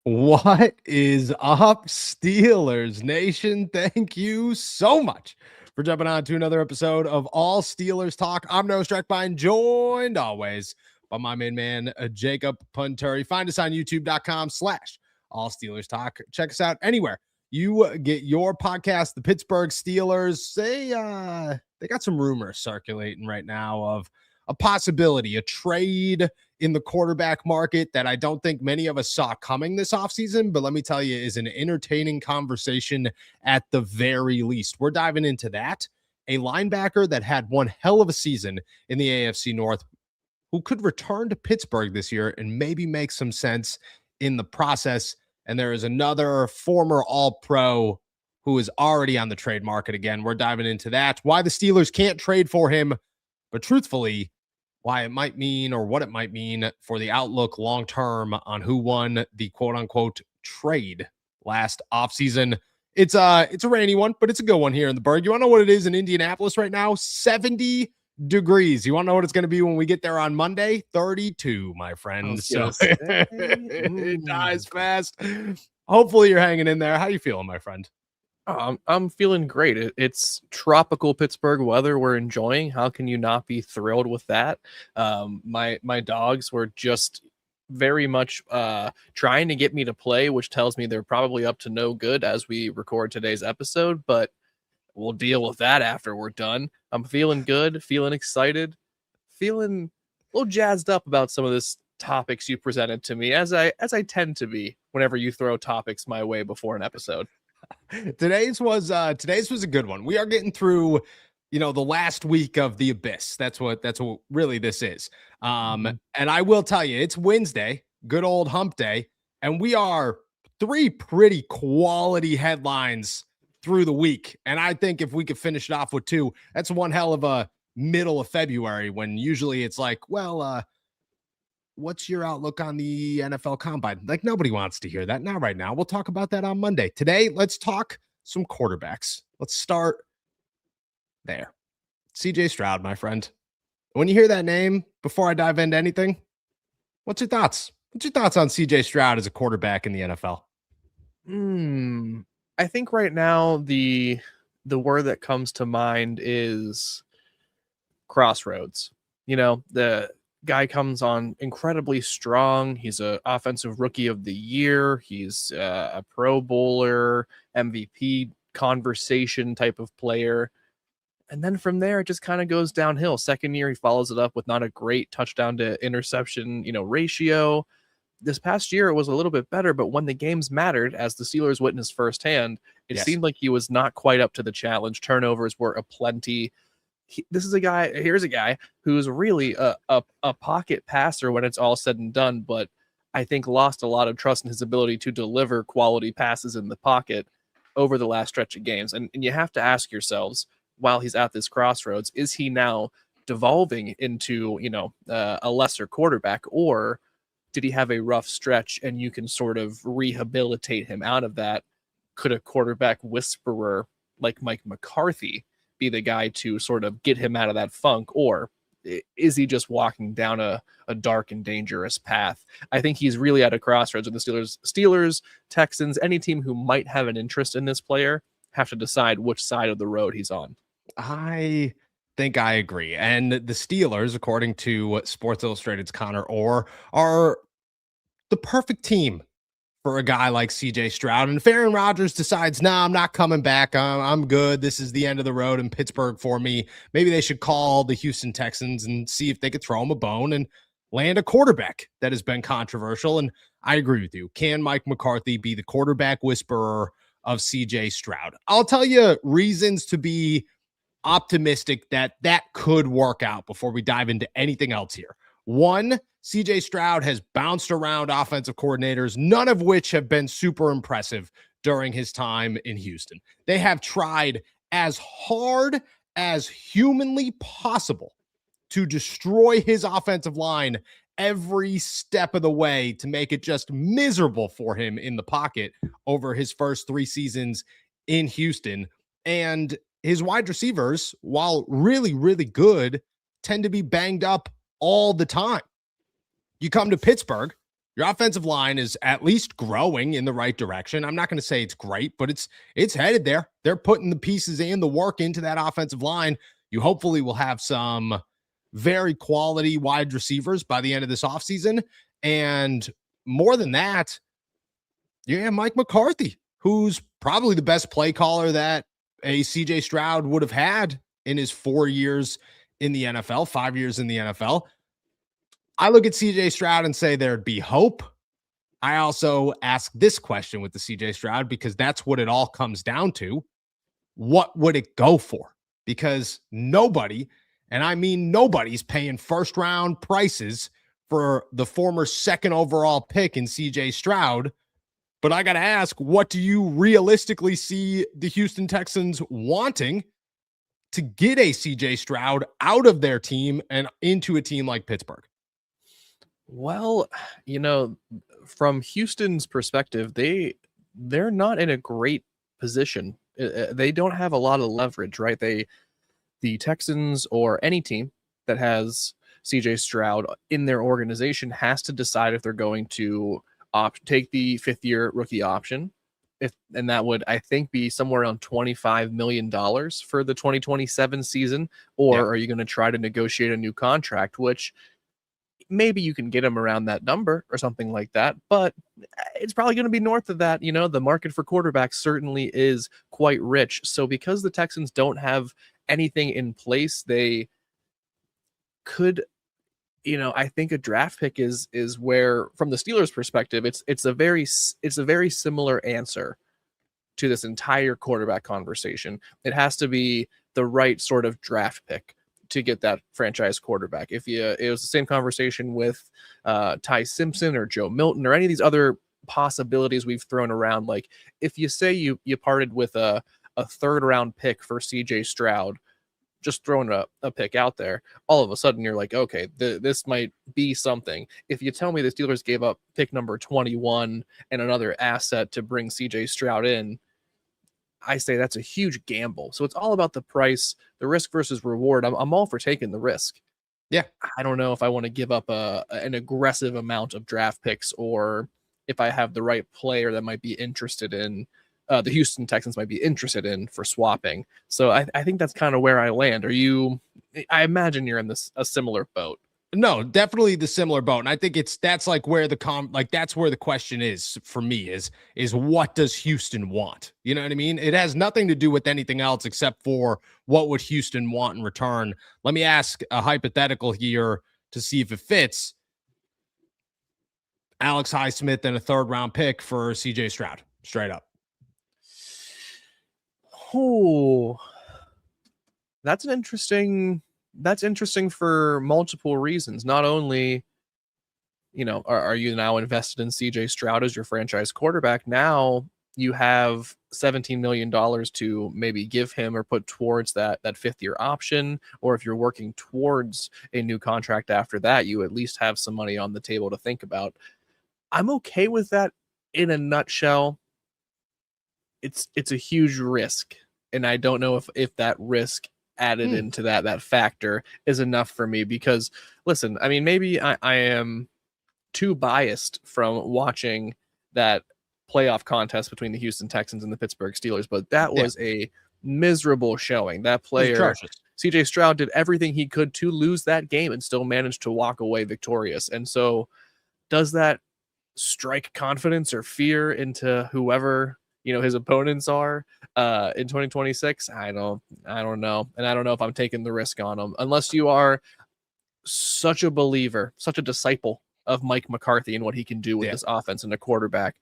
What is up, Steelers Nation? Thank you so much for jumping on to another episode of All Steelers Talk. I'm Noah Streckbein, joined always by my main man, Jacob Punturi. Find us on youtube.com/All Steelers Talk. Check us out anywhere you get your podcast. The Pittsburgh Steelers, they got some rumors circulating right now of a possibility, a trade in the quarterback market that I don't think many of us saw coming this offseason, but let me tell you, is an entertaining conversation at the very least. We're diving into that. A linebacker that had one hell of a season in the AFC North, who could return to Pittsburgh this year and maybe make some sense in the process. And there is another former All-Pro who is already on the trade market again. We're diving into that. Why the Steelers can't trade for him, but truthfully, why it might mean or what it might mean for the outlook long-term on who won the quote-unquote trade last offseason. It's a rainy one, but it's a good one here in the Berg. You want to know what it is in Indianapolis right now? 70 degrees. You want to know what it's going to be when we get there on Monday? 32, my friend. So it dies fast. Hopefully you're hanging in there. How you feeling, my friend? I'm feeling great. It's tropical Pittsburgh weather we're enjoying. How can you not be thrilled with that? My dogs were just very much trying to get me to play, which tells me they're probably up to no good as we record today's episode, but we'll deal with that after we're done. I'm feeling good, feeling excited, feeling a little jazzed up about some of this topics you presented to me, as I tend to be whenever you throw topics my way before an episode. Today's was a good one. We are getting through, the last week of the abyss. That's what really this is. And I will tell you, it's Wednesday, good old hump day, and we are 3 pretty quality headlines through the week. And I think if we could finish it off with 2, that's one hell of a middle of February, when usually it's like, well, what's your outlook on the NFL Combine? Like, nobody wants to hear that. Not right now. We'll talk about that on Monday. Today, let's talk some quarterbacks. Let's start there. CJ Stroud, my friend. When you hear that name, before I dive into anything, what's your thoughts? What's your thoughts on CJ Stroud as a quarterback in the NFL? I think right now the word that comes to mind is crossroads. The guy comes on incredibly strong. He's an offensive rookie of the year. He's a Pro Bowler, MVP conversation type of player. And then from there, it just kind of goes downhill. Second year, he follows it up with not a great touchdown to interception, ratio. This past year, it was a little bit better, but when the games mattered, as the Steelers witnessed firsthand, it seemed like he was not quite up to the challenge. Turnovers were aplenty. Here's a guy who's really a pocket passer when it's all said and done, but I think lost a lot of trust in his ability to deliver quality passes in the pocket over the last stretch of games. And you have to ask yourselves, while he's at this crossroads, is he now devolving into, a lesser quarterback, or did he have a rough stretch and you can sort of rehabilitate him out of that? Could a quarterback whisperer like Mike McCarthy be the guy to sort of get him out of that funk, or is he just walking down a dark and dangerous path? I think he's really at a crossroads, and the Steelers, Texans, any team who might have an interest in this player have to decide which side of the road he's on. I think I agree. And the Steelers, according to Sports Illustrated's Connor Orr, are the perfect team for a guy like CJ Stroud. And if Aaron Rodgers decides, I'm not coming back, I'm good, this is the end of the road in Pittsburgh for me, maybe they should call the Houston Texans and see if they could throw him a bone and land a quarterback that has been controversial. And I agree with you. Can Mike McCarthy be the quarterback whisperer of CJ Stroud? I'll tell you reasons to be optimistic that could work out before we dive into anything else here. One, CJ Stroud has bounced around offensive coordinators, none of which have been super impressive during his time in Houston. They have tried as hard as humanly possible to destroy his offensive line every step of the way to make it just miserable for him in the pocket over his first 3 seasons in Houston. And his wide receivers, while really, really good, tend to be banged up all the time. You come to Pittsburgh, Your offensive line is at least growing in the right direction. I'm not going to say it's great, but it's headed there. They're putting the pieces and the work into that offensive line. You hopefully will have some very quality wide receivers by the end of this offseason. And more than that, yeah, Mike McCarthy, who's probably the best play caller that a CJ Stroud would have had in his 4 years in the NFL, 5 years in the NFL. I look at CJ Stroud and say there'd be hope. I also ask this question with the CJ Stroud because that's what it all comes down to. What would it go for? Because nobody, and I mean nobody's paying first round prices for the former second overall pick in CJ Stroud. But I got to ask, what do you realistically see the Houston Texans wanting to get a CJ Stroud out of their team and into a team like Pittsburgh? Well, from Houston's perspective, they're not in a great position. They don't have a lot of leverage, right? The Texans or any team that has CJ Stroud in their organization has to decide if they're going to take the 5th-year rookie option. And that would, I think, be somewhere around $25 million for the 2027 season, or are you going to try to negotiate a new contract, which maybe you can get him around that number or something like that, but it's probably going to be north of that. The market for quarterbacks certainly is quite rich. So because the Texans don't have anything in place, they could, I think a draft pick is where, from the Steelers' perspective, it's a very similar answer to this entire quarterback conversation. It has to be the right sort of draft pick to get that franchise quarterback. It was the same conversation with Ty Simpson or Joe Milton or any of these other possibilities we've thrown around. Like, if you say you parted with a 3rd round pick for CJ Stroud, just throwing a pick out there, all of a sudden you're like, okay, this might be something. If you tell me the Steelers gave up pick number 21 and another asset to bring CJ Stroud in, I say that's a huge gamble. So it's all about the price, the risk versus reward. I'm all for taking the risk. Yeah. I don't know if I want to give up an aggressive amount of draft picks, or if I have the right player that might be interested in, the Houston Texans might be interested in for swapping. So I think that's kind of where I land. I imagine you're in a similar boat. No, definitely the similar boat. And I think that's like where that's where the question is for me is what does Houston want? You know what I mean? It has nothing to do with anything else except for what would Houston want in return. Let me ask a hypothetical here to see if it fits. Alex Highsmith and a 3rd round pick for CJ Stroud, straight up. Oh, that's interesting for multiple reasons. Not only, are you now invested in CJ Stroud as your franchise quarterback? Now you have $17 million to maybe give him or put towards that 5th-year option. Or if you're working towards a new contract after that, you at least have some money on the table to think about. I'm okay with that in a nutshell. It's a huge risk. And I don't know if that risk added into that factor is enough for me, because listen, I mean, maybe I am too biased from watching that playoff contest between the Houston Texans and the Pittsburgh Steelers, but that was a miserable showing. That player, CJ Stroud, did everything he could to lose that game and still managed to walk away victorious. And so does that strike confidence or fear into whoever his opponents are in 2026? I don't know. And I don't know if I'm taking the risk on them, unless you are such a believer, such a disciple of Mike McCarthy and what he can do with this offense and a quarterback.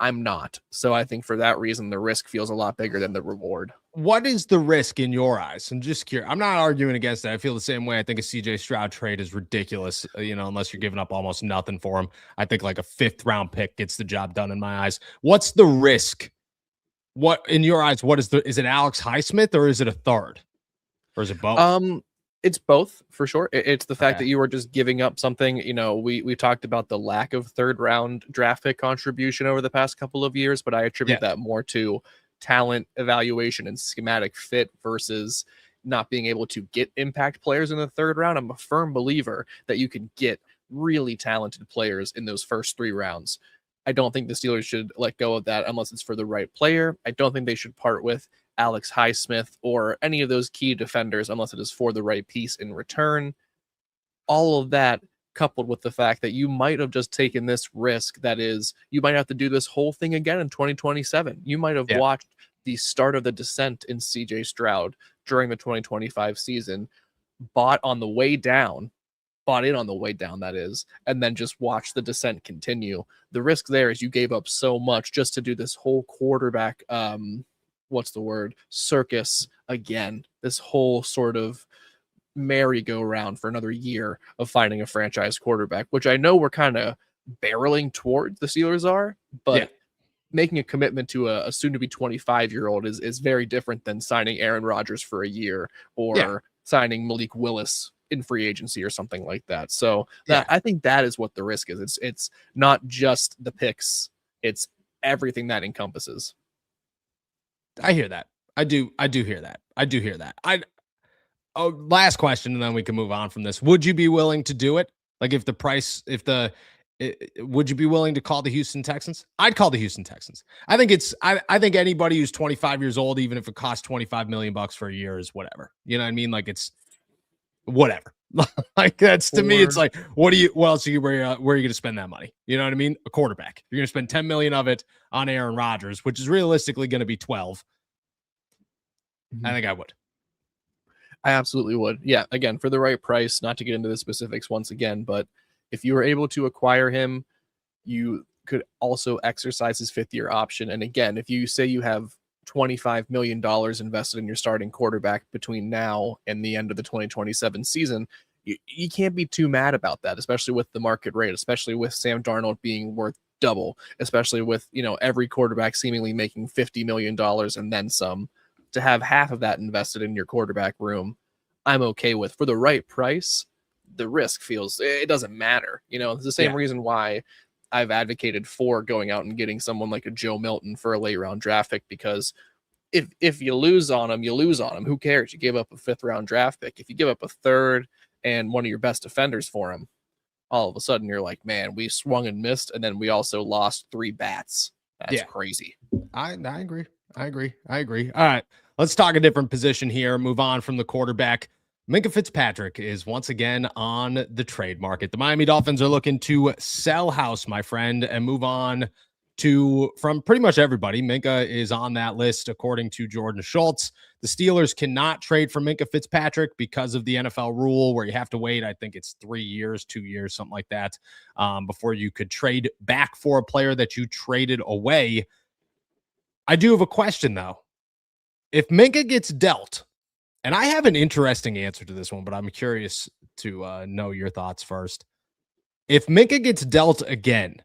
I'm not. So I think for that reason, the risk feels a lot bigger than the reward. What is the risk in your eyes? I'm just curious. I'm not arguing against that. I feel the same way. I think a CJ Stroud trade is ridiculous, unless you're giving up almost nothing for him. I think like a 5th round pick gets the job done in my eyes. What's the risk? What, in your eyes, is it Alex Highsmith, or is it a 3rd? Or is it both? It's both for sure. It's the fact that you are just giving up something. We talked about the lack of 3rd round draft pick contribution over the past couple of years, but I attribute that more to talent evaluation and schematic fit versus not being able to get impact players in the 3rd round. I'm a firm believer that you can get really talented players in those first 3 rounds. I don't think the Steelers should let go of that unless it's for the right player. I don't think they should part with Alex Highsmith or any of those key defenders unless it is for the right piece in return. All of that coupled with the fact that you might have just taken this risk, that is, you might have to do this whole thing again in 2027. You might have watched the start of the descent in CJ Stroud during the 2025 season, bought in on the way down, that is, and then just watch the descent continue. The risk there is you gave up so much just to do this whole quarterback, circus again, this whole sort of merry-go-round for another year of finding a franchise quarterback, which I know we're kind of barreling towards, the Steelers are, but making a commitment to a soon-to-be 25-year-old is very different than signing Aaron Rodgers for a year or signing Malik Willis in free agency or something like that. So I think that is what the risk is. It's not just the picks, it's everything that encompasses. I hear that. I do hear that. Last question, and then we can move on from this. Would you be willing to do it? Like, would you be willing to call the Houston Texans? I'd call the Houston Texans. I think anybody who's 25 years old, even if it costs $25 million for a year, is whatever. You know what I mean? Like, it's whatever. Like, that's, to me, it's like, where are you going to spend that money? You know what I mean? A quarterback. You're going to spend 10 million of it on Aaron Rodgers, which is realistically going to be 12. I think I would. I absolutely would. Yeah, again, for the right price, not to get into the specifics once again, but if you were able to acquire him, you could also exercise his 5th-year option. And again, if you say you have $25 million invested in your starting quarterback between now and the end of the 2027 season, you can't be too mad about that, especially with the market rate, especially with Sam Darnold being worth double, especially with, every quarterback seemingly making $50 million and then some. To have half of that invested in your quarterback room, I'm okay with. For the right price, the risk it doesn't matter. It's the same reason why I've advocated for going out and getting someone like a Joe Milton for a late round draft pick, because if you lose on him, you lose on him. Who cares? You gave up a 5th round draft pick. If you give up a 3rd and one of your best defenders for him, all of a sudden you're like, man, we swung and missed, and then we also lost 3 bats. That's crazy. I agree. All right, let's talk a different position here. Move on from the quarterback. Minkah Fitzpatrick is once again on the trade market. The Miami Dolphins are looking to sell house, my friend, and move on from pretty much everybody. Minkah is on that list, according to Jordan Schultz. The Steelers cannot trade for Minkah Fitzpatrick because of the NFL rule where you have to wait, I think it's 3 years, 2 years, something like that, before you could trade back for a player that you traded away. I do have a question, though. If Minkah gets dealt, and I have an interesting answer to this one, but I'm curious to know your thoughts first. If Minkah gets dealt again,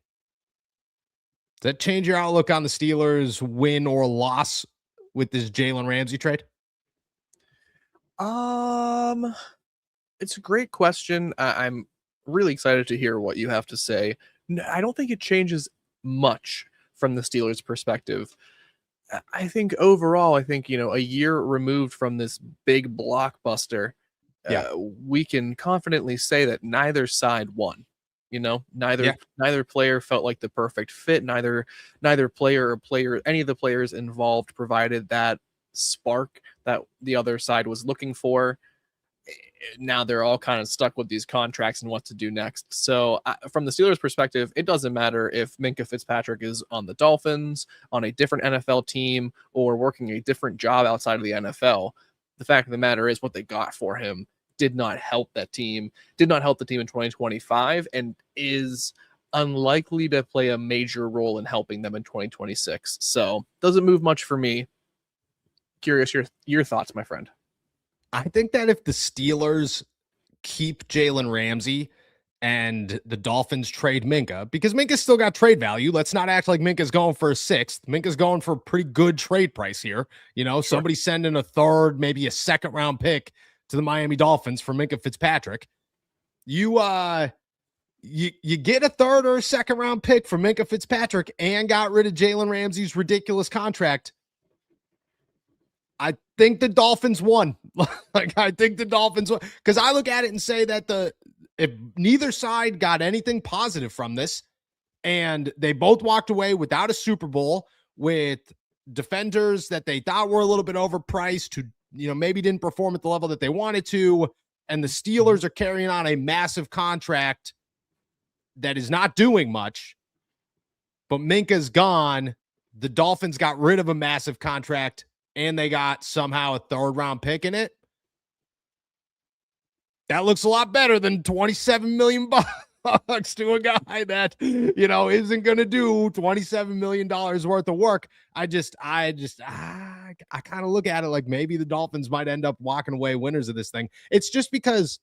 does that change your outlook on the Steelers' win or loss with this Jalen Ramsey trade? It's a great question. I'm really excited to hear what you have to say. I don't think it changes much from the Steelers' perspective. I think overall, a year removed from this big blockbuster, we can confidently say that neither side won. Neither player felt like the perfect fit. Neither player, any of the players involved provided that spark that the other side was looking for. Now they're all kind of stuck with these contracts and what to do next. So from the Steelers' perspective, it doesn't matter if Minkah Fitzpatrick is on the Dolphins, on a different NFL team, or working a different job outside of the NFL. The fact of the matter is what they got for him did not help the team in 2025, and is unlikely to play a major role in helping them in 2026. So doesn't move much for me. Curious your thoughts, my friend. I think that if the Steelers keep Jalen Ramsey and the Dolphins trade Minkah, because Minkah's still got trade value. Let's not act like Minkah's going for a 6th. Minkah's going for a pretty good trade price here. Somebody sending a 3rd, maybe a 2nd round pick to the Miami Dolphins for Minkah Fitzpatrick. You get a 3rd or a 2nd round pick for Minkah Fitzpatrick and got rid of Jalen Ramsey's ridiculous contract. I think the Dolphins won. I think the Dolphins won, because I look at it and say that if neither side got anything positive from this, and they both walked away without a Super Bowl with defenders that they thought were a little bit overpriced, who maybe didn't perform at the level that they wanted to, and the Steelers are carrying on a massive contract that is not doing much, but Minkah's gone. The Dolphins got rid of a massive contract, and they got somehow a 3rd-round pick in it. That looks a lot better than $27 million to a guy that, isn't going to do $27 million worth of work. I kind of look at it like maybe the Dolphins might end up walking away winners of this thing. It's just because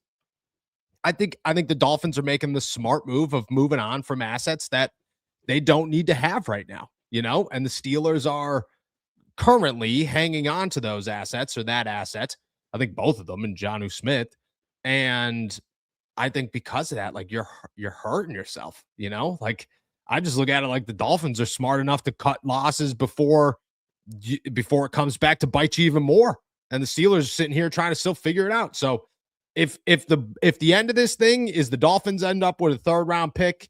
I think the Dolphins are making the smart move of moving on from assets that they don't need to have right now, and the Steelers are currently hanging on to those assets or that asset. I think both of them, and Jonnu Smith. And I think because of that, like you're hurting yourself, like I just look at it like the Dolphins are smart enough to cut losses before it comes back to bite you even more. And the Steelers are sitting here trying to still figure it out. So if the end of this thing is the Dolphins end up with a 3rd-round pick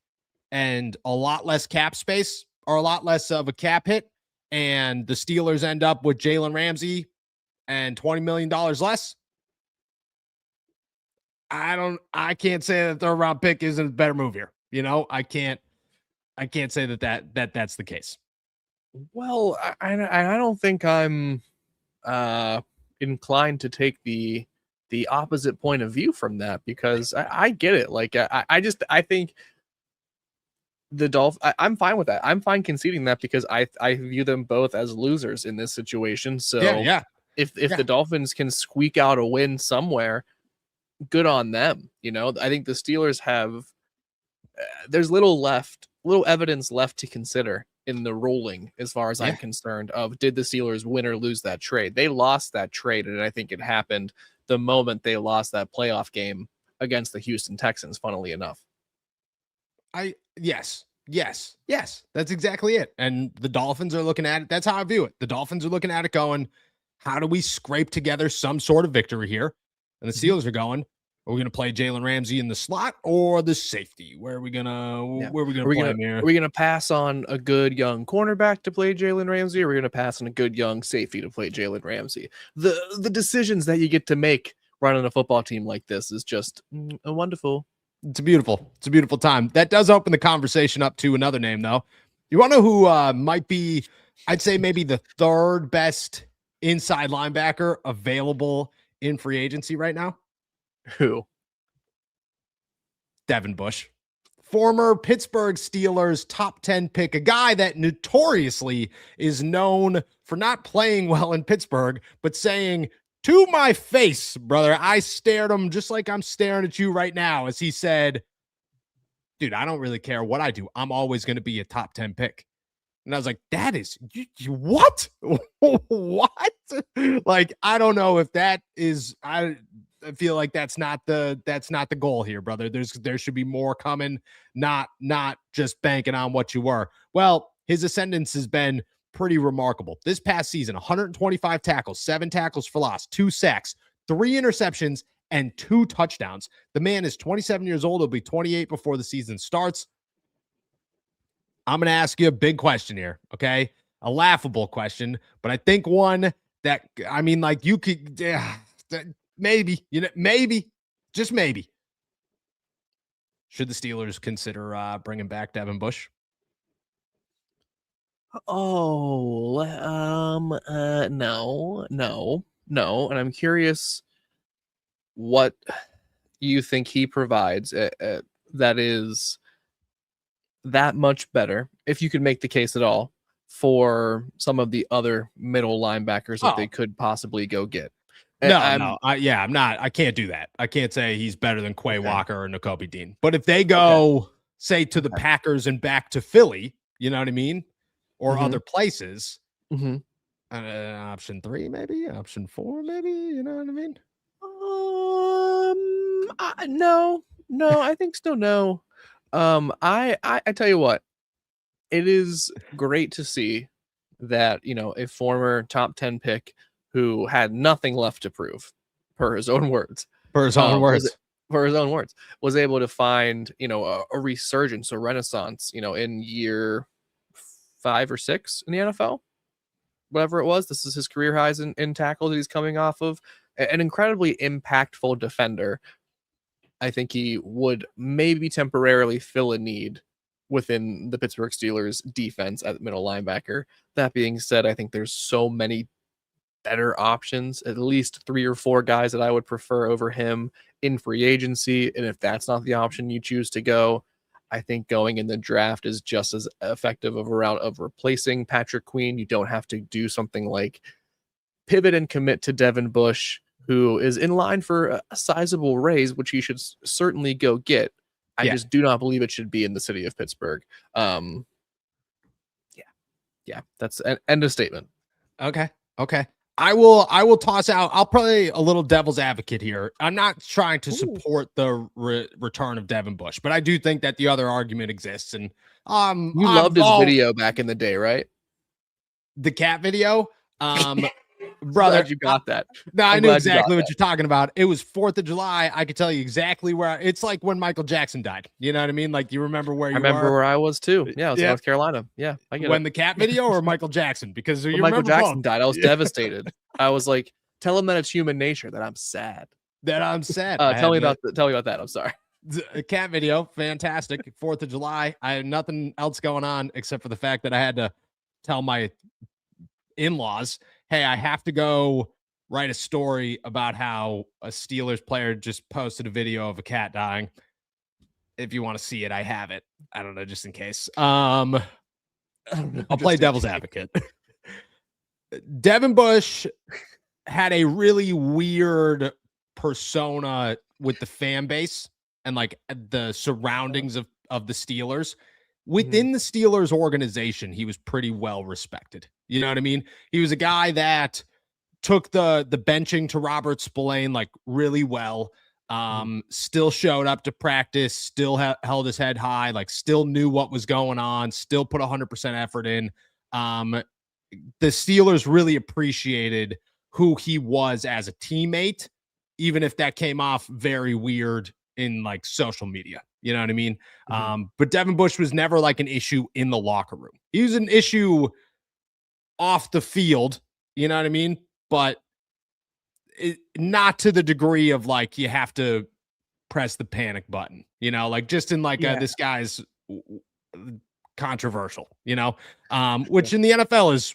and a lot less cap space or a lot less of a cap hit, and the Steelers end up with Jalen Ramsey and $20 million less, I can't say that the 3rd-round pick isn't a better move here. I can't say that's the case. Well, I don't think I'm inclined to take the opposite point of view from that, because I get it. Like I think the Dolphins, I'm fine with that. I'm fine conceding that, because I view them both as losers in this situation. So yeah. If the Dolphins can squeak out a win somewhere, good on them. I think the Steelers have there's little evidence left to consider in the ruling, as far as I'm concerned, of did the Steelers win or lose that trade. They lost that trade, and I think it happened the moment they lost that playoff game against the Houston Texans, funnily enough. Yes, that's exactly it. And the Dolphins are looking at it. That's how I view it. The Dolphins are looking at it going, how do we scrape together some sort of victory here? And the Steelers are going, are we going to play Jalen Ramsey in the slot or the safety? Where are we going to play him here? Are we going to pass on a good young cornerback to play Jalen Ramsey, or are we going to pass on a good young safety to play Jalen Ramsey? The decisions that you get to make running a football team like this is just wonderful. It's a beautiful time. That does open the conversation up to another name, though. You want to know who might be, I'd say maybe the 3rd best inside linebacker available in free agency right now? Who? Devin Bush, former Pittsburgh Steelers top 10 pick, a guy that notoriously is known for not playing well in Pittsburgh, but saying, to my face, brother, I stared him just like I'm staring at you right now, as he said, dude, I don't really care what I do. I'm always going to be a top 10 pick. And I was like, that is what? What? Like, I don't know if that is, I feel like that's not the goal here, brother. There should be more coming, not just banking on what you were. Well, his ascendance has been pretty remarkable. This past season, 125 tackles, 7 tackles for loss, 2 sacks, 3 interceptions, and 2 touchdowns. The man is 27 years old. He'll be 28 before the season starts. I'm going to ask you a big question here, okay? A laughable question, but I think one that, I mean, like you could, maybe, just maybe. Should the Steelers consider bringing back Devin Bush? No. And I'm curious what you think he provides that is that much better, if you could make the case at all, for some of the other middle linebackers that they could possibly go get. I'm not. I can't do that. I can't say he's better than Quay Walker or Nakobe Dean. But if they go, say, to the Packers and back to Philly, you know what I mean? Or other places, option 3, maybe, option 4, maybe, you know what I mean? No, I think still no. I tell you what, it is great to see that, a former top 10 pick who had nothing left to prove, per his own words, for his own words, was able to find, a resurgence, a renaissance, in year 5 or 6 in the NFL, whatever it was. This is his career highs in tackles that he's coming off of. An incredibly impactful defender. I think he would maybe temporarily fill a need within the Pittsburgh Steelers defense at middle linebacker. That being said, I think there's so many better options, at least 3 or 4 guys that I would prefer over him in free agency. And if that's not the option you choose to go, I think going in the draft is just as effective of a route of replacing Patrick Queen. You don't have to do something like pivot and commit to Devin Bush, who is in line for a sizable raise, which he should certainly go get. I just do not believe it should be in the city of Pittsburgh. Yeah, that's an end of statement. Okay. I will toss out. I'll play a little devil's advocate here. I'm not trying to support the return of Devin Bush, but I do think that the other argument exists. And you loved his video back in the day, right? The cat video. Brother, glad you got that. No, I knew exactly what you're talking about. It was 4th of July. I could tell you exactly where. It's like when Michael Jackson died. You know what I mean? Like, you remember where you were? I remember where I was too. Yeah, I was in North Carolina. Yeah, I get when the cat video or Michael Jackson? Because when Michael Jackson died, I was devastated. I was like, tell him that it's human nature, that I'm sad. Tell me about that. I'm sorry. The cat video, fantastic. 4th of July. I had nothing else going on except for the fact that I had to tell my in-laws, hey, I have to go write a story about how a Steelers player just posted a video of a cat dying. If you want to see it, I have it. I don't know, just in case. I'll play devil's advocate. Devin Bush had a really weird persona with the fan base and like the surroundings of the Steelers. Within the Steelers organization, he was pretty well respected. You know what I mean? He was a guy that took the benching to Robert Spillane like really well. Still showed up to practice, still held his head high, like still knew what was going on, still put 100% effort in. The Steelers really appreciated who he was as a teammate, even if that came off very weird in like social media. You know what I mean? But Devin Bush was never like an issue in the locker room. He was an issue off the field. You know what I mean? But not to the degree of like, you have to press the panic button, like just in like, this guy's controversial, which in the NFL is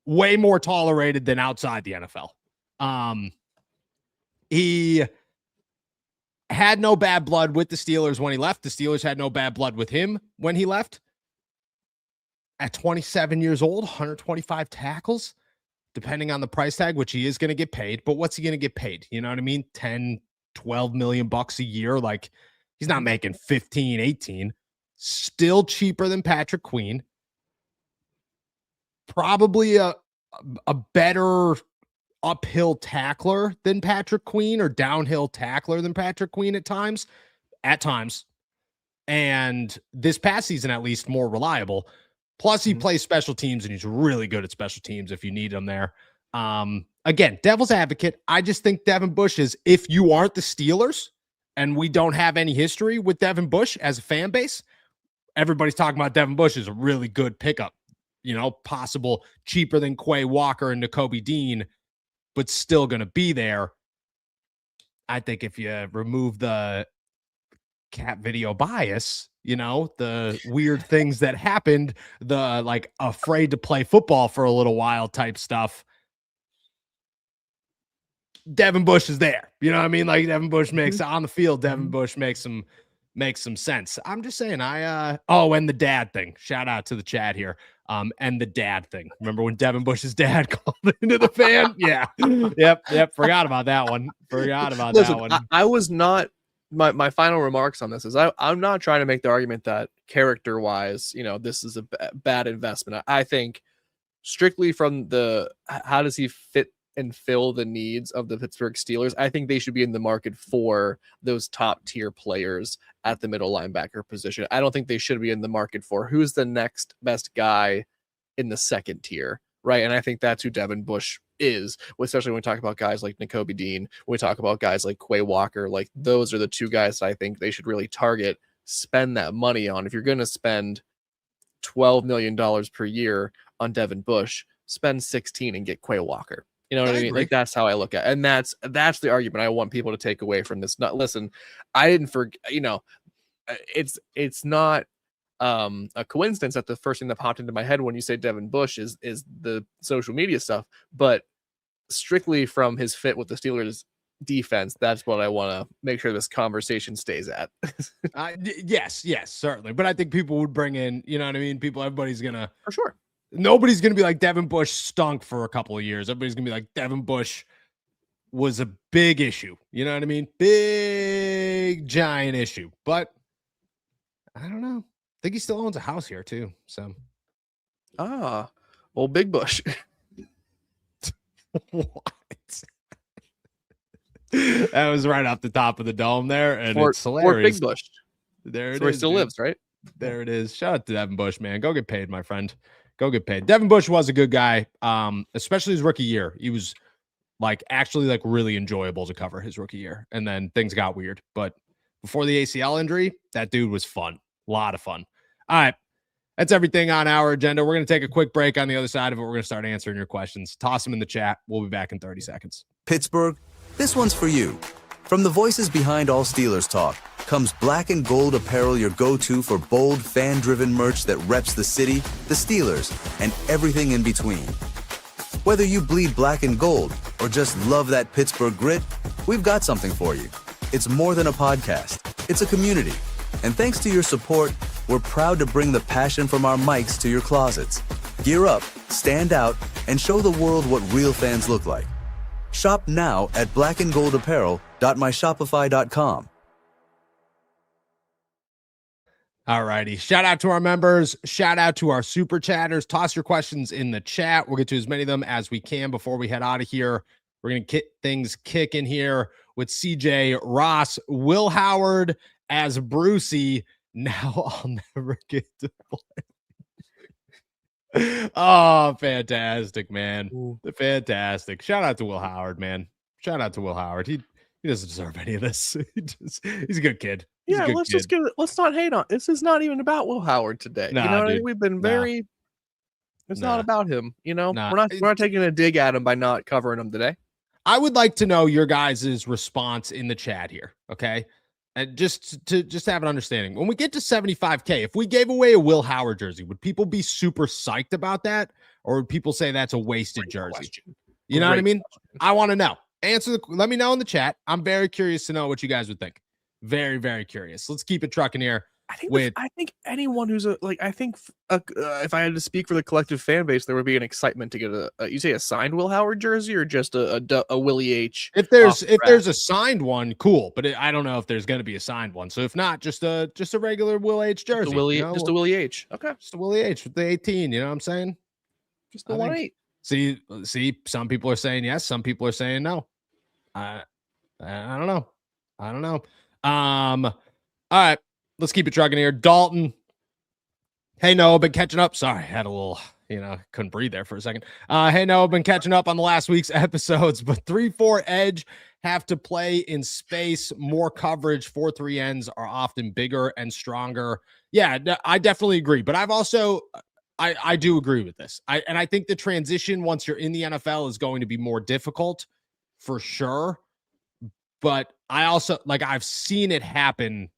way more tolerated than outside the NFL. He had no bad blood with the Steelers when he left. The Steelers had no bad blood with him when he left. At 27 years old, 125 tackles, depending on the price tag, which he is going to get paid. But what's he going to get paid? You know what I mean? 10, 12 million bucks a year. Like, he's not making 15, 18. Still cheaper than Patrick Queen. Probably a better uphill tackler than Patrick Queen or downhill tackler than Patrick Queen at times. And this past season, at least, more reliable. Plus, he plays special teams, and he's really good at special teams if you need him there. Again, devil's advocate. I just think Devin Bush is, if you aren't the Steelers and we don't have any history with Devin Bush as a fan base, everybody's talking about Devin Bush is a really good pickup, possible cheaper than Quay Walker and Nakobe Dean, but still going to be there. I think if you remove the cat video bias, the weird things that happened, the like afraid to play football for a little while type stuff, Devin Bush is there. You know what I mean? Like Devin Bush makes on the field, Devin Bush makes some sense. I'm just saying and the dad thing. Shout out to the chat here. And the dad thing. Remember when Devin Bush's dad called into the fan? Yeah. Yep. Forgot about that one. I was not, my final remarks on this is I'm not trying to make the argument that character-wise, this is a bad investment. I think strictly from how does he fit and fill the needs of the Pittsburgh Steelers, I think they should be in the market for those top tier players at the middle linebacker position. I don't think they should be in the market for who's the next best guy in the second tier right? And I think that's who Devin Bush is, especially when we talk about guys like Nakobe Dean, when we talk about guys like Quay Walker. Like, those are the two guys that I think they should really target, spend that money on. If you're going to spend $12 million per year on Devin Bush, spend 16 and get Quay Walker. You know what I mean? agree. Like, that's how I look at it. And that's the argument I want people to take away from this. Not, listen, I didn't forget, it's not a coincidence that the first thing that popped into my head when you say Devin Bush is the social media stuff, but strictly from his fit with the Steelers defense, that's what I want to make sure this conversation stays at. Yes, certainly. But I think people would bring in, you know what I mean? Everybody's gonna, For sure. Nobody's gonna be like Devin Bush stunk for a couple of years. Everybody's gonna be like Devin Bush was a big issue. You know what I mean? Big giant issue. But I don't know. I think he still owns a house here too. So old Big Bush. What? That was right off the top of the dome there, and it's hilarious. Big Bush. There it is. Where he still lives, right? There it is. Shout out to Devin Bush, man. Go get paid, my friend. Go get paid. Devin Bush was a good guy, especially his rookie year. He was actually really enjoyable to cover his rookie year, and then things got weird. But before the ACL injury, that dude was fun. A lot of fun. All right. That's everything on our agenda. We're going to take a quick break. On the other side of it, we're going to start answering your questions. Toss them in the chat. We'll be back in 30 seconds. Pittsburgh, this one's for you. From the voices behind All Steelers Talk comes Black and Gold apparel, your go-to for bold, fan-driven merch that reps the city, the Steelers, and everything in between. Whether you bleed black and gold or just love that Pittsburgh grit, we've got something for you. It's more than a podcast. It's a community. And thanks to your support, we're proud to bring the passion from our mics to your closets. Gear up, stand out, and show the world what real fans look like. Shop now at blackandgoldapparel.myshopify.com. All righty. Shout out to our members. Shout out to our super chatters. Toss your questions in the chat. We'll get to as many of them as we can before we head out of here. We're going to get things kicking here with CJ Ross, Will Howard as Brucey. Now I'll never get to play. Oh, fantastic, man. Ooh. Fantastic. Shout out to Will Howard, man. Shout out to Will Howard. He doesn't deserve any of this. He's a good kid. Let's not hate on. This is not even about Will Howard today. Nah, you know what I dude. mean? We've been very. It's not about him. You know, we're not taking a dig at him by not covering him today. I would like to know your guys' response in the chat here. Okay. And just to have an understanding, when we get to 75K, if we gave away a Will Howard jersey, would people be super psyched about that? Or would people say that's a wasted jersey? Question. You know what I mean? I want to know. Let me know in the chat. I'm very curious to know what you guys would think. Very, very curious. Let's keep it trucking here. I think anyone who's if I had to speak for the collective fan base, there would be an excitement to get you say a signed Will Howard jersey or just a Willie H. If there's a signed one, cool. But I don't know if there's going to be a signed one. So if not, just a regular Will H jersey, just a Willie H. Okay, just a Willie H with the 18. You know what I'm saying? Just the 1-8. See, some people are saying yes, some people are saying no. I don't know. All right. Let's keep it trucking here. Dalton. Hey, Noah, been catching up. Sorry, had a little, couldn't breathe there for a second. Hey, Noah, been catching up on the last week's episodes, but 3-4 edge have to play in space. More coverage. 4-3 ends are often bigger and stronger. Yeah, I definitely agree. But I've also, I do agree with this. I think the transition once you're in the NFL is going to be more difficult for sure. But I also, I've seen it happen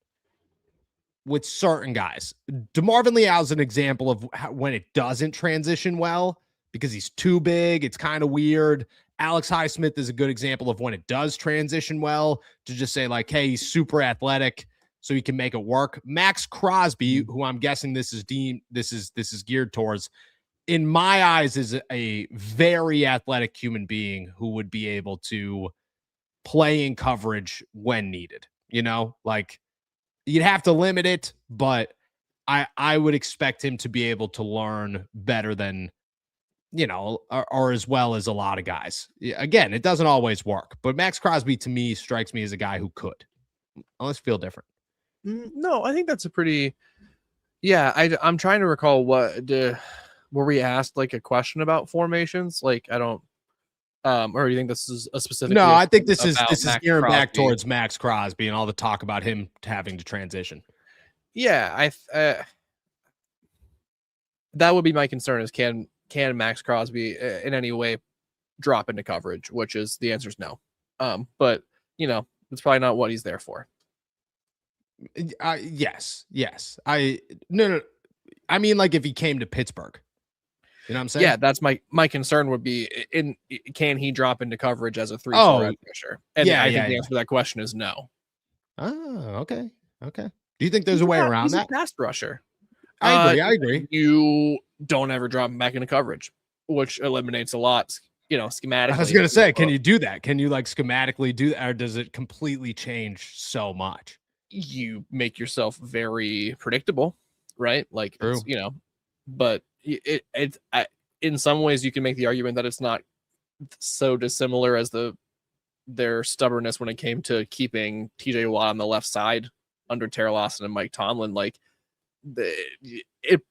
with certain guys. DeMarvin Leal is an example of when it doesn't transition well because he's too big. It's kind of weird. Alex Highsmith is a good example of when it does transition well to just say hey, he's super athletic, so he can make it work. Max Crosby, who I'm guessing this is geared towards, in my eyes, is a very athletic human being who would be able to play in coverage when needed. You'd have to limit it, but I would expect him to be able to learn better than, or as well as a lot of guys. Again, it doesn't always work, but Max Crosby to me strikes me as a guy who could. Unless feel different. No, I think that's a pretty. Yeah, I'm trying to recall what were we asked like a question about formations? Like, I don't, or do you think this is a specific? No, I think this is Max gearing back Crosby? towards Max Crosby and all the talk about him having to transition. Yeah, that would be my concern is can Max Crosby in any way drop into coverage, which is the answer is no. But you know, it's probably not what he's there for. Yes. No. I mean, like if he came to Pittsburgh, you know what I'm saying? Yeah, that's my concern would be can he drop into coverage as a 3-4 edge rusher? And I think the answer to that question is no. Oh, okay. Do you think there's a way around that? A pass rusher. I agree. You don't ever drop him back into coverage, which eliminates a lot, schematically. I was gonna say, can you do that? Can you like schematically do that, or does it completely change so much? You make yourself very predictable, right? Like, it's, but in some ways you can make the argument that it's not so dissimilar as their stubbornness when it came to keeping TJ Watt on the left side under Terrell Austin and Mike Tomlin. Like, it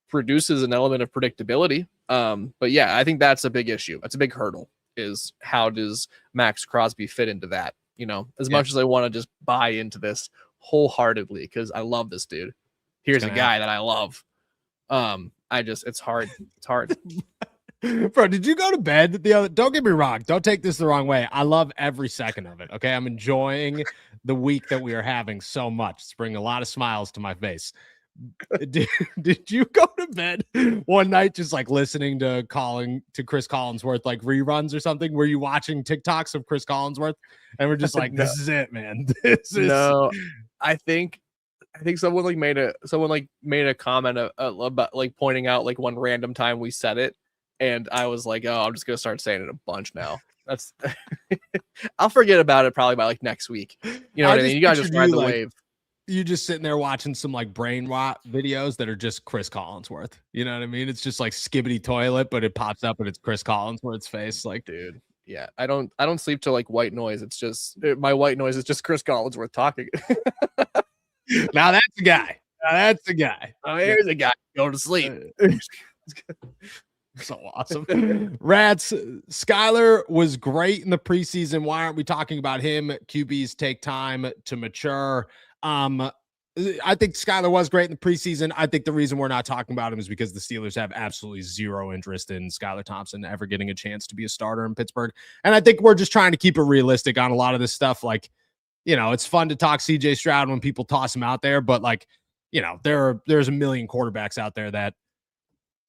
produces an element of predictability. But yeah, I think that's a big issue. That's a big hurdle, is how does Max Crosby fit into that? As much as I want to just buy into this wholeheartedly, because I love this dude. Here's a guy that I love. It's hard. It's hard. Bro, did you go to bed the other? Don't get me wrong. Don't take this the wrong way. I love every second of it. Okay. I'm enjoying the week that we are having so much. It's bringing a lot of smiles to my face. Did you go to bed one night just like listening to Chris Collinsworth like reruns or something? Were you watching TikToks of Chris Collinsworth and we're just like, No. This is it, man. No, I think someone made a comment about like pointing out like one random time we said it, and I was like, oh, I'm just gonna start saying it a bunch now. That's I'll forget about it probably by like next week. You know what I mean? You gotta just ride the wave. You just sitting there watching some like brain rot videos that are just Chris Collinsworth. You know what I mean? It's just like Skibbity Toilet, but it pops up and it's Chris Collinsworth's face. Like, dude, yeah, I don't sleep to like white noise. It's just my white noise is just Chris Collinsworth talking. Now that's the guy. Oh, here's a guy. Go to sleep. So awesome. Rats, Skyler was great in the preseason. Why aren't we talking about him? QBs take time to mature. I think Skyler was great in the preseason. I think the reason we're not talking about him is because the Steelers have absolutely zero interest in Skyler Thompson ever getting a chance to be a starter in Pittsburgh. And I think we're just trying to keep it realistic on a lot of this stuff. Like, it's fun to talk CJ Stroud when people toss him out there, but like, there's a million quarterbacks out there that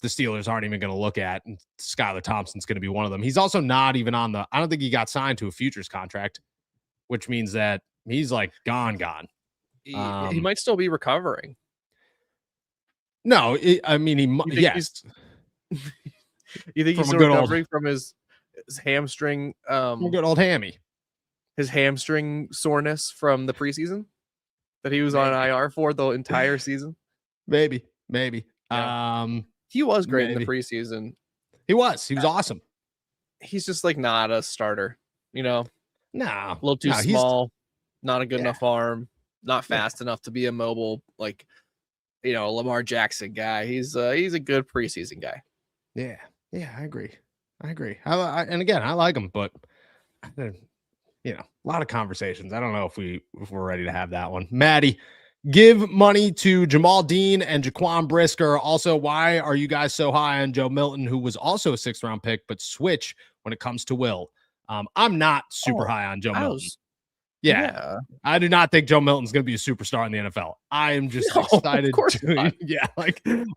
the Steelers aren't even going to look at, and Skyler Thompson's going to be one of them. He's also not even I don't think he got signed to a futures contract, which means that he's like gone. He might still be recovering. No, yes. You think he's still recovering from his hamstring? Good old hammy. His hamstring soreness from the preseason that he was on IR for the entire season. Maybe. Yeah. He was great in the preseason. He was awesome. He's just like not a starter, No, a little too small, not a good enough arm, not fast enough to be a mobile, like, Lamar Jackson guy. He's a good preseason guy. Yeah, I agree. And again, I like him, but a lot of conversations. I don't know if we're ready to have that one. Maddie, give money to Jamal Dean and Jaquan Brisker. Also, why are you guys so high on Joe Milton, who was also a 6th round pick, but switch when it comes to Will? I'm not super high on Joe Milton. Yeah, I do not think Joe Milton's going to be a superstar in the NFL. I am just excited. I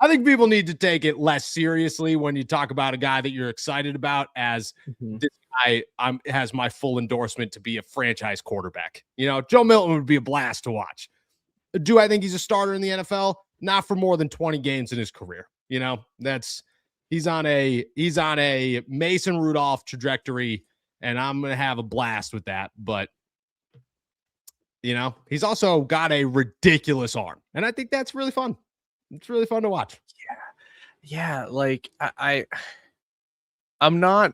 think people need to take it less seriously when you talk about a guy that you're excited about as this guy has my full endorsement to be a franchise quarterback. Joe Milton would be a blast to watch. Do I think he's a starter in the NFL? Not for more than 20 games in his career. He's on a Mason Rudolph trajectory, and I'm going to have a blast with that. But he's also got a ridiculous arm, and I think that's really fun. It's really fun to watch. Yeah. Like I'm not.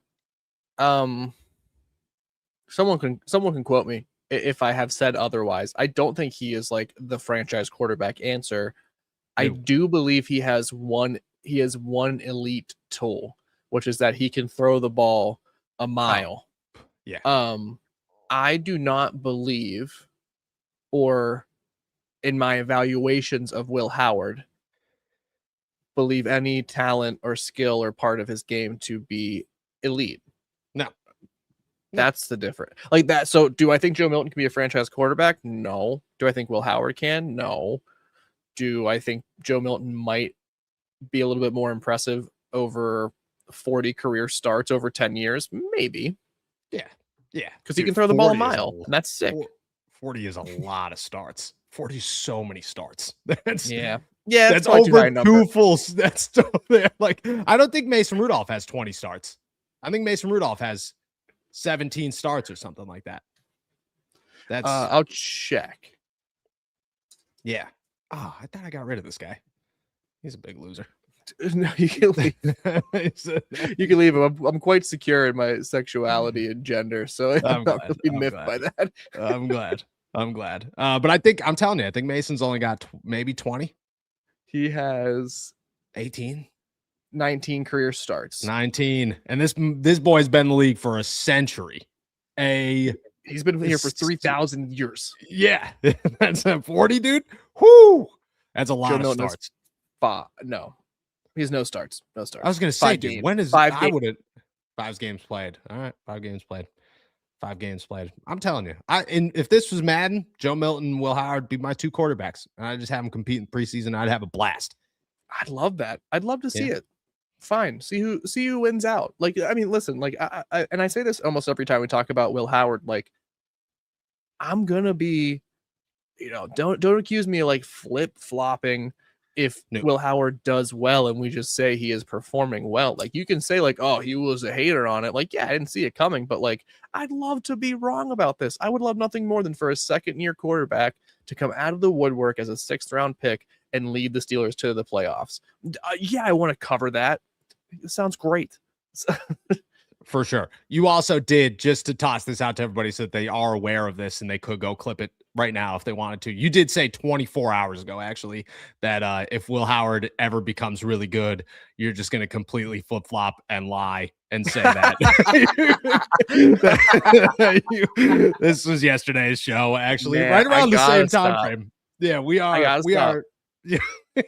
Someone can quote me if I have said otherwise. I don't think he is like the franchise quarterback answer. I do believe he has one he has one elite tool, which is that he can throw the ball a mile. Yeah. I do not believe, or in my evaluations of Will Howard, believe any talent or skill or part of his game to be elite. No. That's the difference. Like that. So do I think Joe Milton can be a franchise quarterback? No. Do I think Will Howard can? No. Do I think Joe Milton might be a little bit more impressive over 40 career starts over 10 years? Maybe. Yeah. Yeah. Because he can throw the ball a 40 is mile. And that's sick. 40 is a lot of starts. 40 is so many starts. That's that's over two full. That's like, I don't think Mason Rudolph has 20 starts. I think Mason Rudolph has 17 starts or something like that. That's I'll check. Yeah. Oh, I thought I got rid of this guy. He's a big loser. No, you can leave. You can leave him. I'm quite secure in my sexuality and gender, so I'm not really miffed by that. I'm glad. But I'm telling you, I think Mason's only got maybe 20. He has 18, 19 career starts. 19, and this boy's been in the league for a century. He's been here for 3,000 years. Yeah, that's a 40, dude. Whoo, that's a lot of starts. No, he has no starts. No starts. I was gonna say, dude, when is five games played? All right, 5 games played. 5 games played. I'm telling you, if this was Madden, Joe Milton and Will Howard would be my 2 quarterbacks, and I just have them compete in preseason. I'd have a blast. I'd love that. I'd love to see it. Fine. See who wins out. Like, I mean, listen, like I say this almost every time we talk about Will Howard. Like, I'm gonna be, don't accuse me of like flip-flopping if Will Howard does well and we just say he is performing well. Like, you can say like, oh, he was a hater on it. Like, yeah, I didn't see it coming, but like, I'd love to be wrong about this. I would love nothing more than for a second-year quarterback to come out of the woodwork as a 6th-round pick and lead the Steelers to the playoffs. Yeah, I want to cover that. It sounds great. For sure. You also did, just to toss this out to everybody so that they are aware of this and they could go clip it right now if they wanted to. You did say 24 hours ago, actually, that if Will Howard ever becomes really good, you're just going to completely flip-flop and lie and say that. This was yesterday's show, actually, right around the same time frame. Yeah, we are. Yeah. I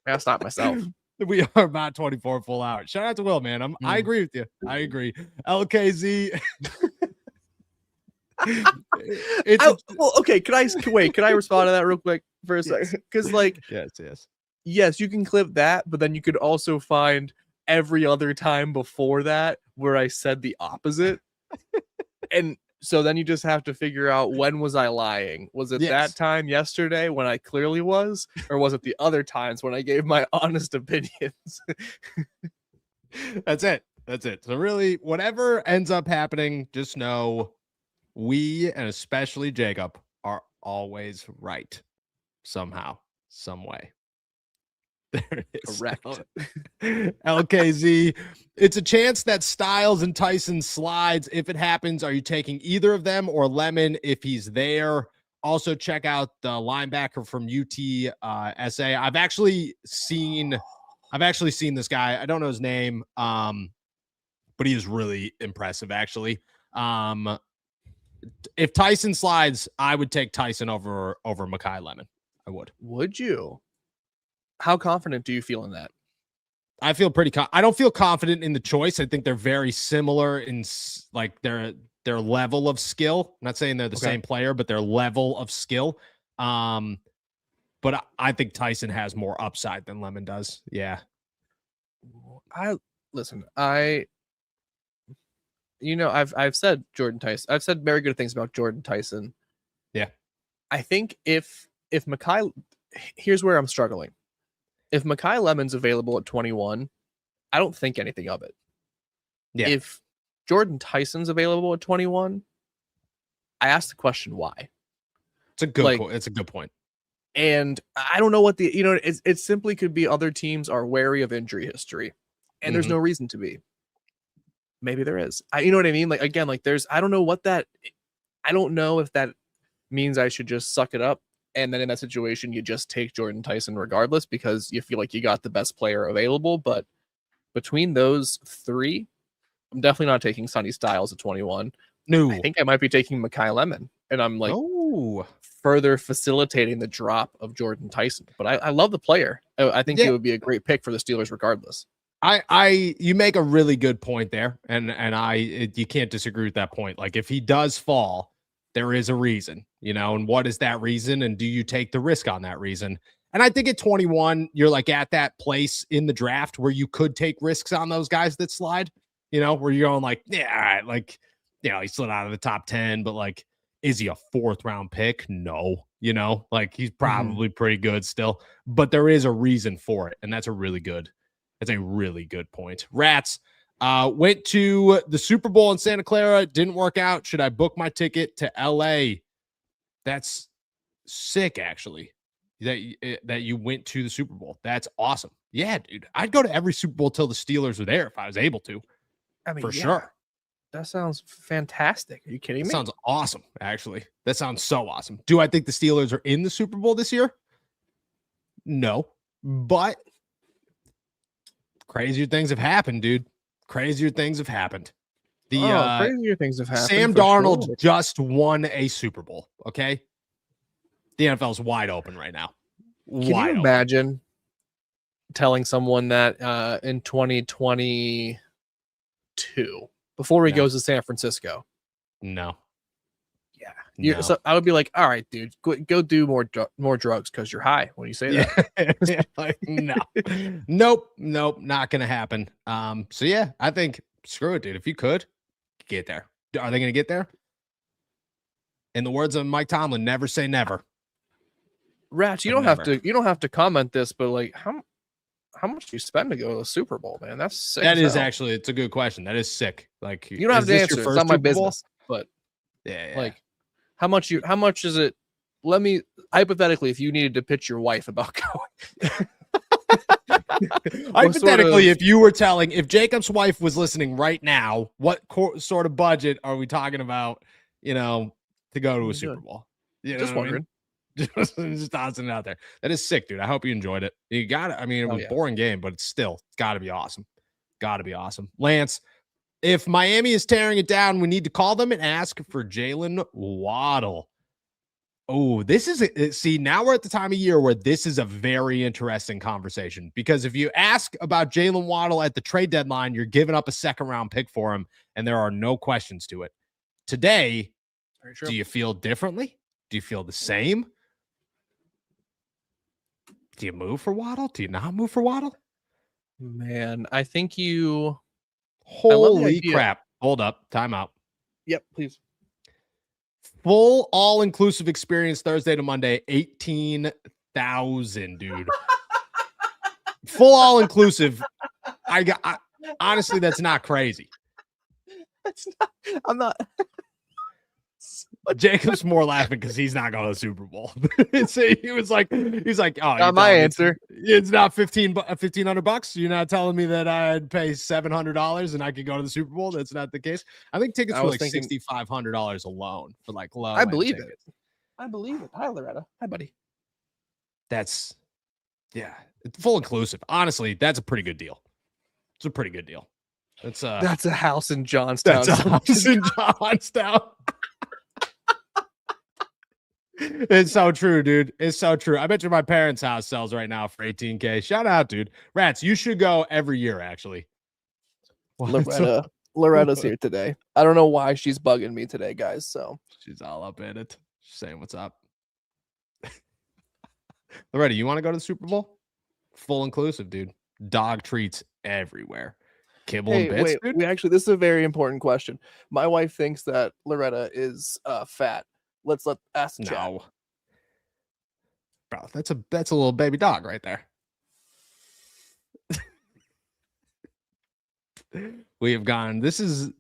gotta stop myself. We are about 24 full hours. Shout out to Will, man. I agree with you. I agree. LKZ. Okay. Can I respond to that real quick for a second? Because yes, you can clip that, but then you could also find every other time before that where I said the opposite. And so then you just have to figure out, when was I lying? Was it that time yesterday when I clearly was, or was it the other times when I gave my honest opinions? That's it. So really, whatever ends up happening, just know we, and especially Jacob, are always right somehow, some way. There it is. Correct. LKZ. It's a chance that Styles and Tyson slides. If it happens, are you taking either of them or Lemon if he's there? Also, check out the linebacker from UTSA. I've actually seen this guy. I don't know his name, but he is really impressive, actually. If Tyson slides, I would take Tyson over Minkah Lemon. I would. Would you? How confident do you feel in that? I feel pretty. I don't feel confident in the choice. I think they're very similar in like their level of skill. I'm not saying they're the same player, but their level of skill. But I think Tyson has more upside than Lemon does. Yeah. I've said Jordan Tyson. I've said very good things about Jordan Tyson. Yeah. I think if Minkah, here's where I'm struggling. If Minkah Lemon's available at 21, I don't think anything of it. Yeah. If Jordan Tyson's available at 21, I ask the question why. It's a good point. It's a good point. And I don't know what it simply could be other teams are wary of injury history, and there's no reason to be. Maybe there is. You know what I mean? Like, again, like I don't know if that means I should just suck it up And then in that situation, you just take Jordan Tyson regardless because you feel like you got the best player available. But between those three, I'm definitely not taking Sonny Styles at 21. No. I think I might be taking Mekhi Lemon. And I'm like further facilitating the drop of Jordan Tyson. But I love the player. I think he would be a great pick for the Steelers regardless. You make a really good point there, and you can't disagree with that point. Like if he does fall, there is a reason, and what is that reason? And do you take the risk on that reason? And I think at 21, you're like at that place in the draft where you could take risks on those guys that slide, where you're going like, yeah, like, he slid out of the top 10, but like, is he a 4th round pick? No, like he's probably pretty good still, but there is a reason for it. And that's a really good point. Rats went to the Super Bowl in Santa Clara. Didn't work out. Should I book my ticket to LA? That's sick, actually, that you went to the Super Bowl. That's awesome. Yeah, dude. I'd go to every Super Bowl till the Steelers were there if I was able to. I mean, for sure. That sounds fantastic. Are you kidding me? Sounds awesome, actually. That sounds so awesome. Do I think the Steelers are in the Super Bowl this year? No, but crazier things have happened, dude. Crazier things have happened. Crazier things have happened. Sam Darnold just won a Super Bowl. Okay, the NFL's wide open right now. Can you imagine telling someone that in 2022 before he goes to San Francisco? No. Yeah. So I would be like, all right, dude, go do more drugs because you're high when you say that. Like, no. Nope, not gonna happen. So yeah, I think screw it, dude. If you could get there, are they gonna get there? In the words of Mike Tomlin, never say never. Rats, you don't have to comment this, but like how much do you spend to go to the Super Bowl, man? That's sick. That is actually, it's a good question. That is sick. Like, you don't have to answer. It's not my business. But yeah, like, how much is it? Let me hypothetically, if you needed to pitch your wife about going. Hypothetically, if Jacob's wife was listening right now, what sort of budget are we talking about? To go to a Super Bowl. Just wondering. Just tossing it out there. That is sick, dude. I hope you enjoyed it. You got it. I mean, it was a boring game, but it's got to be awesome. Got to be awesome. Lance, if Miami is tearing it down, we need to call them and ask for Jalen Waddle. Oh, now we're at the time of year where this is a very interesting conversation, because if you ask about Jalen Waddle at the trade deadline, you're giving up a 2nd round pick for him, and there are no questions to it. Today, do you feel differently? Do you feel the same? Do you move for Waddle? Do you not move for Waddle? Man, I think you... Holy crap. Hold up. Time out. Yep, please. Full all-inclusive experience Thursday to Monday, 18,000, dude. Full all-inclusive. Honestly, that's not crazy. I'm not... Jacob's more laughing because he's not going to the Super Bowl. He's like, oh, not my answer. It's not $1,500. You're not telling me that I'd pay $700 and I could go to the Super Bowl. That's not the case. I think tickets were like $6,500 alone for like low. I believe it. Hi, Loretta. Hi, buddy. That's full inclusive. Honestly, that's a pretty good deal. It's a pretty good deal. That's a house in Johnstown. That's a house in Johnstown. It's so true, dude. It's so true. I bet you my parents' house sells right now for $18,000. Shout out, dude. Rats, you should go every year, actually. Loretta's here today. I don't know why she's bugging me today, guys. So she's all up in it. She's saying what's up. Loretta, you want to go to the Super Bowl? Full inclusive, dude. Dog treats everywhere. Kibble and bits. Wait, this is a very important question. My wife thinks that Loretta is fat. Let's ask the chat. No. Bro, that's a little baby dog right there. We have gone. This is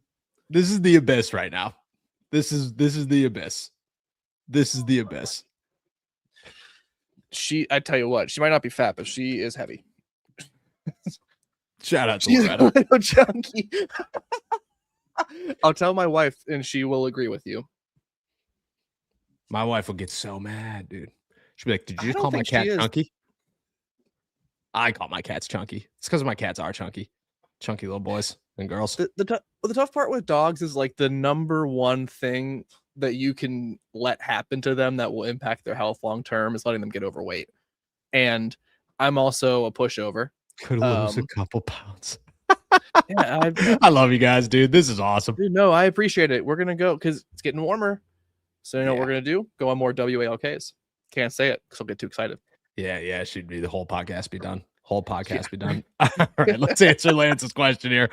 the abyss right now. This is the abyss. This is the abyss. I tell you what, she might not be fat, but she is heavy. Shout out to Loretta. A little chunky. I'll tell my wife and she will agree with you. My wife will get so mad, dude. She'd be like, "Did you I just don't call my think cat she is. chunky?" I call my cats chunky. It's because my cats are chunky little boys and girls. The tough part with dogs is like the number one thing that you can let happen to them that will impact their health long term is letting them get overweight. And I'm also a pushover. Could lose a couple pounds. Yeah, I love you guys, dude. This is awesome. Dude, no, I appreciate it. We're gonna go because it's getting warmer. So you know what Yeah. we're gonna do? Go on more WALKs. Can't say it because I'll get too excited. Yeah. Should be the whole podcast be done. Whole podcast be done. All right, let's answer Lance's question here.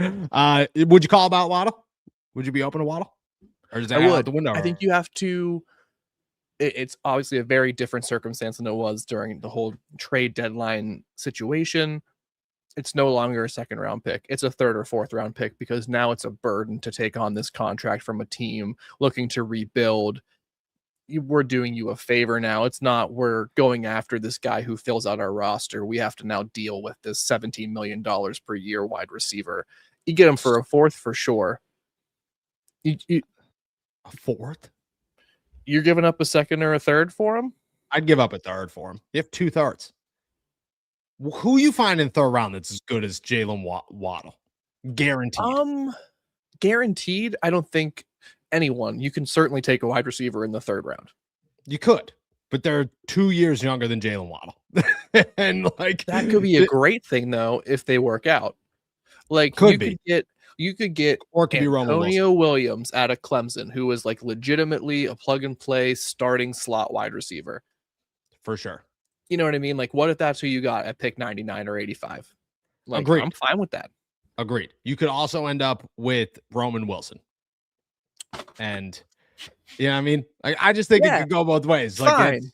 Would you call about Waddle? Would you be open to Waddle? Or is that out the window? I think you have to. It's obviously a very different circumstance than it was during the whole trade deadline situation. It's no longer a second round pick. It's a third or fourth round pick because now it's a burden to take on this contract from a team looking to rebuild. We're doing you a favor now. It's not we're going after this guy who fills out our roster. We have to now deal with this $17 million per year wide receiver. You get him for a fourth for sure. A fourth? You're giving up a second or a third for him? I'd give up a third for him. You have 2/3. Who you find in the third round that's as good as Jalen Waddle? Guaranteed. Guaranteed. I don't think anyone. You can certainly take a wide receiver in the third round. You could, but they're 2 years younger than Jalen Waddle. And like that could be a great thing though if they work out. Like you could get or it could Antonio Williams out of Clemson, who was like legitimately a plug and play starting slot wide receiver. For sure. You know what I mean? Like, what if that's who you got at pick 99 or 85? Like, agreed. I'm fine with that. Agreed. You could also end up with Roman Wilson. And you know what I mean? Like, I just think it could go both ways. Fine.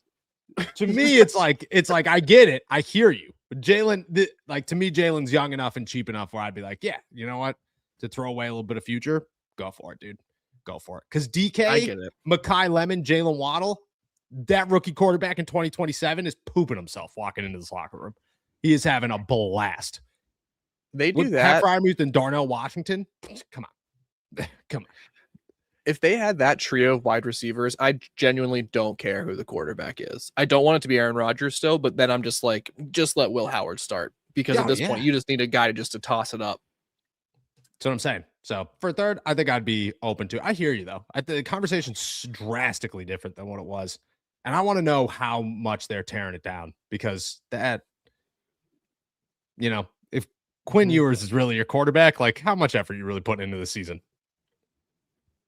Like to me, it's like I get it. I hear you. But Jalen, like to me, Jalen's young enough and cheap enough where I'd be like, yeah, you know what? To throw away a little bit of future, go for it, dude. Go for it. Because DK, Mekhi Lemon, Jalen Waddle, that rookie quarterback in 2027 is pooping himself walking into this locker room. He is having a blast. They do with that. Pat Fryermuth and Darnell Washington. Come on. If they had that trio of wide receivers, I genuinely don't care who the quarterback is. I don't want it to be Aaron Rodgers still, but then I'm just like, just let Will Howard start. Because at this point, you just need a guy to toss it up. That's what I'm saying. So for third, I think I'd be open to. I hear you though. The conversation's drastically different than what it was. And I want to know how much they're tearing it down because that, you know, if Quinn Ewers is really your quarterback, like how much effort you really putting into the season?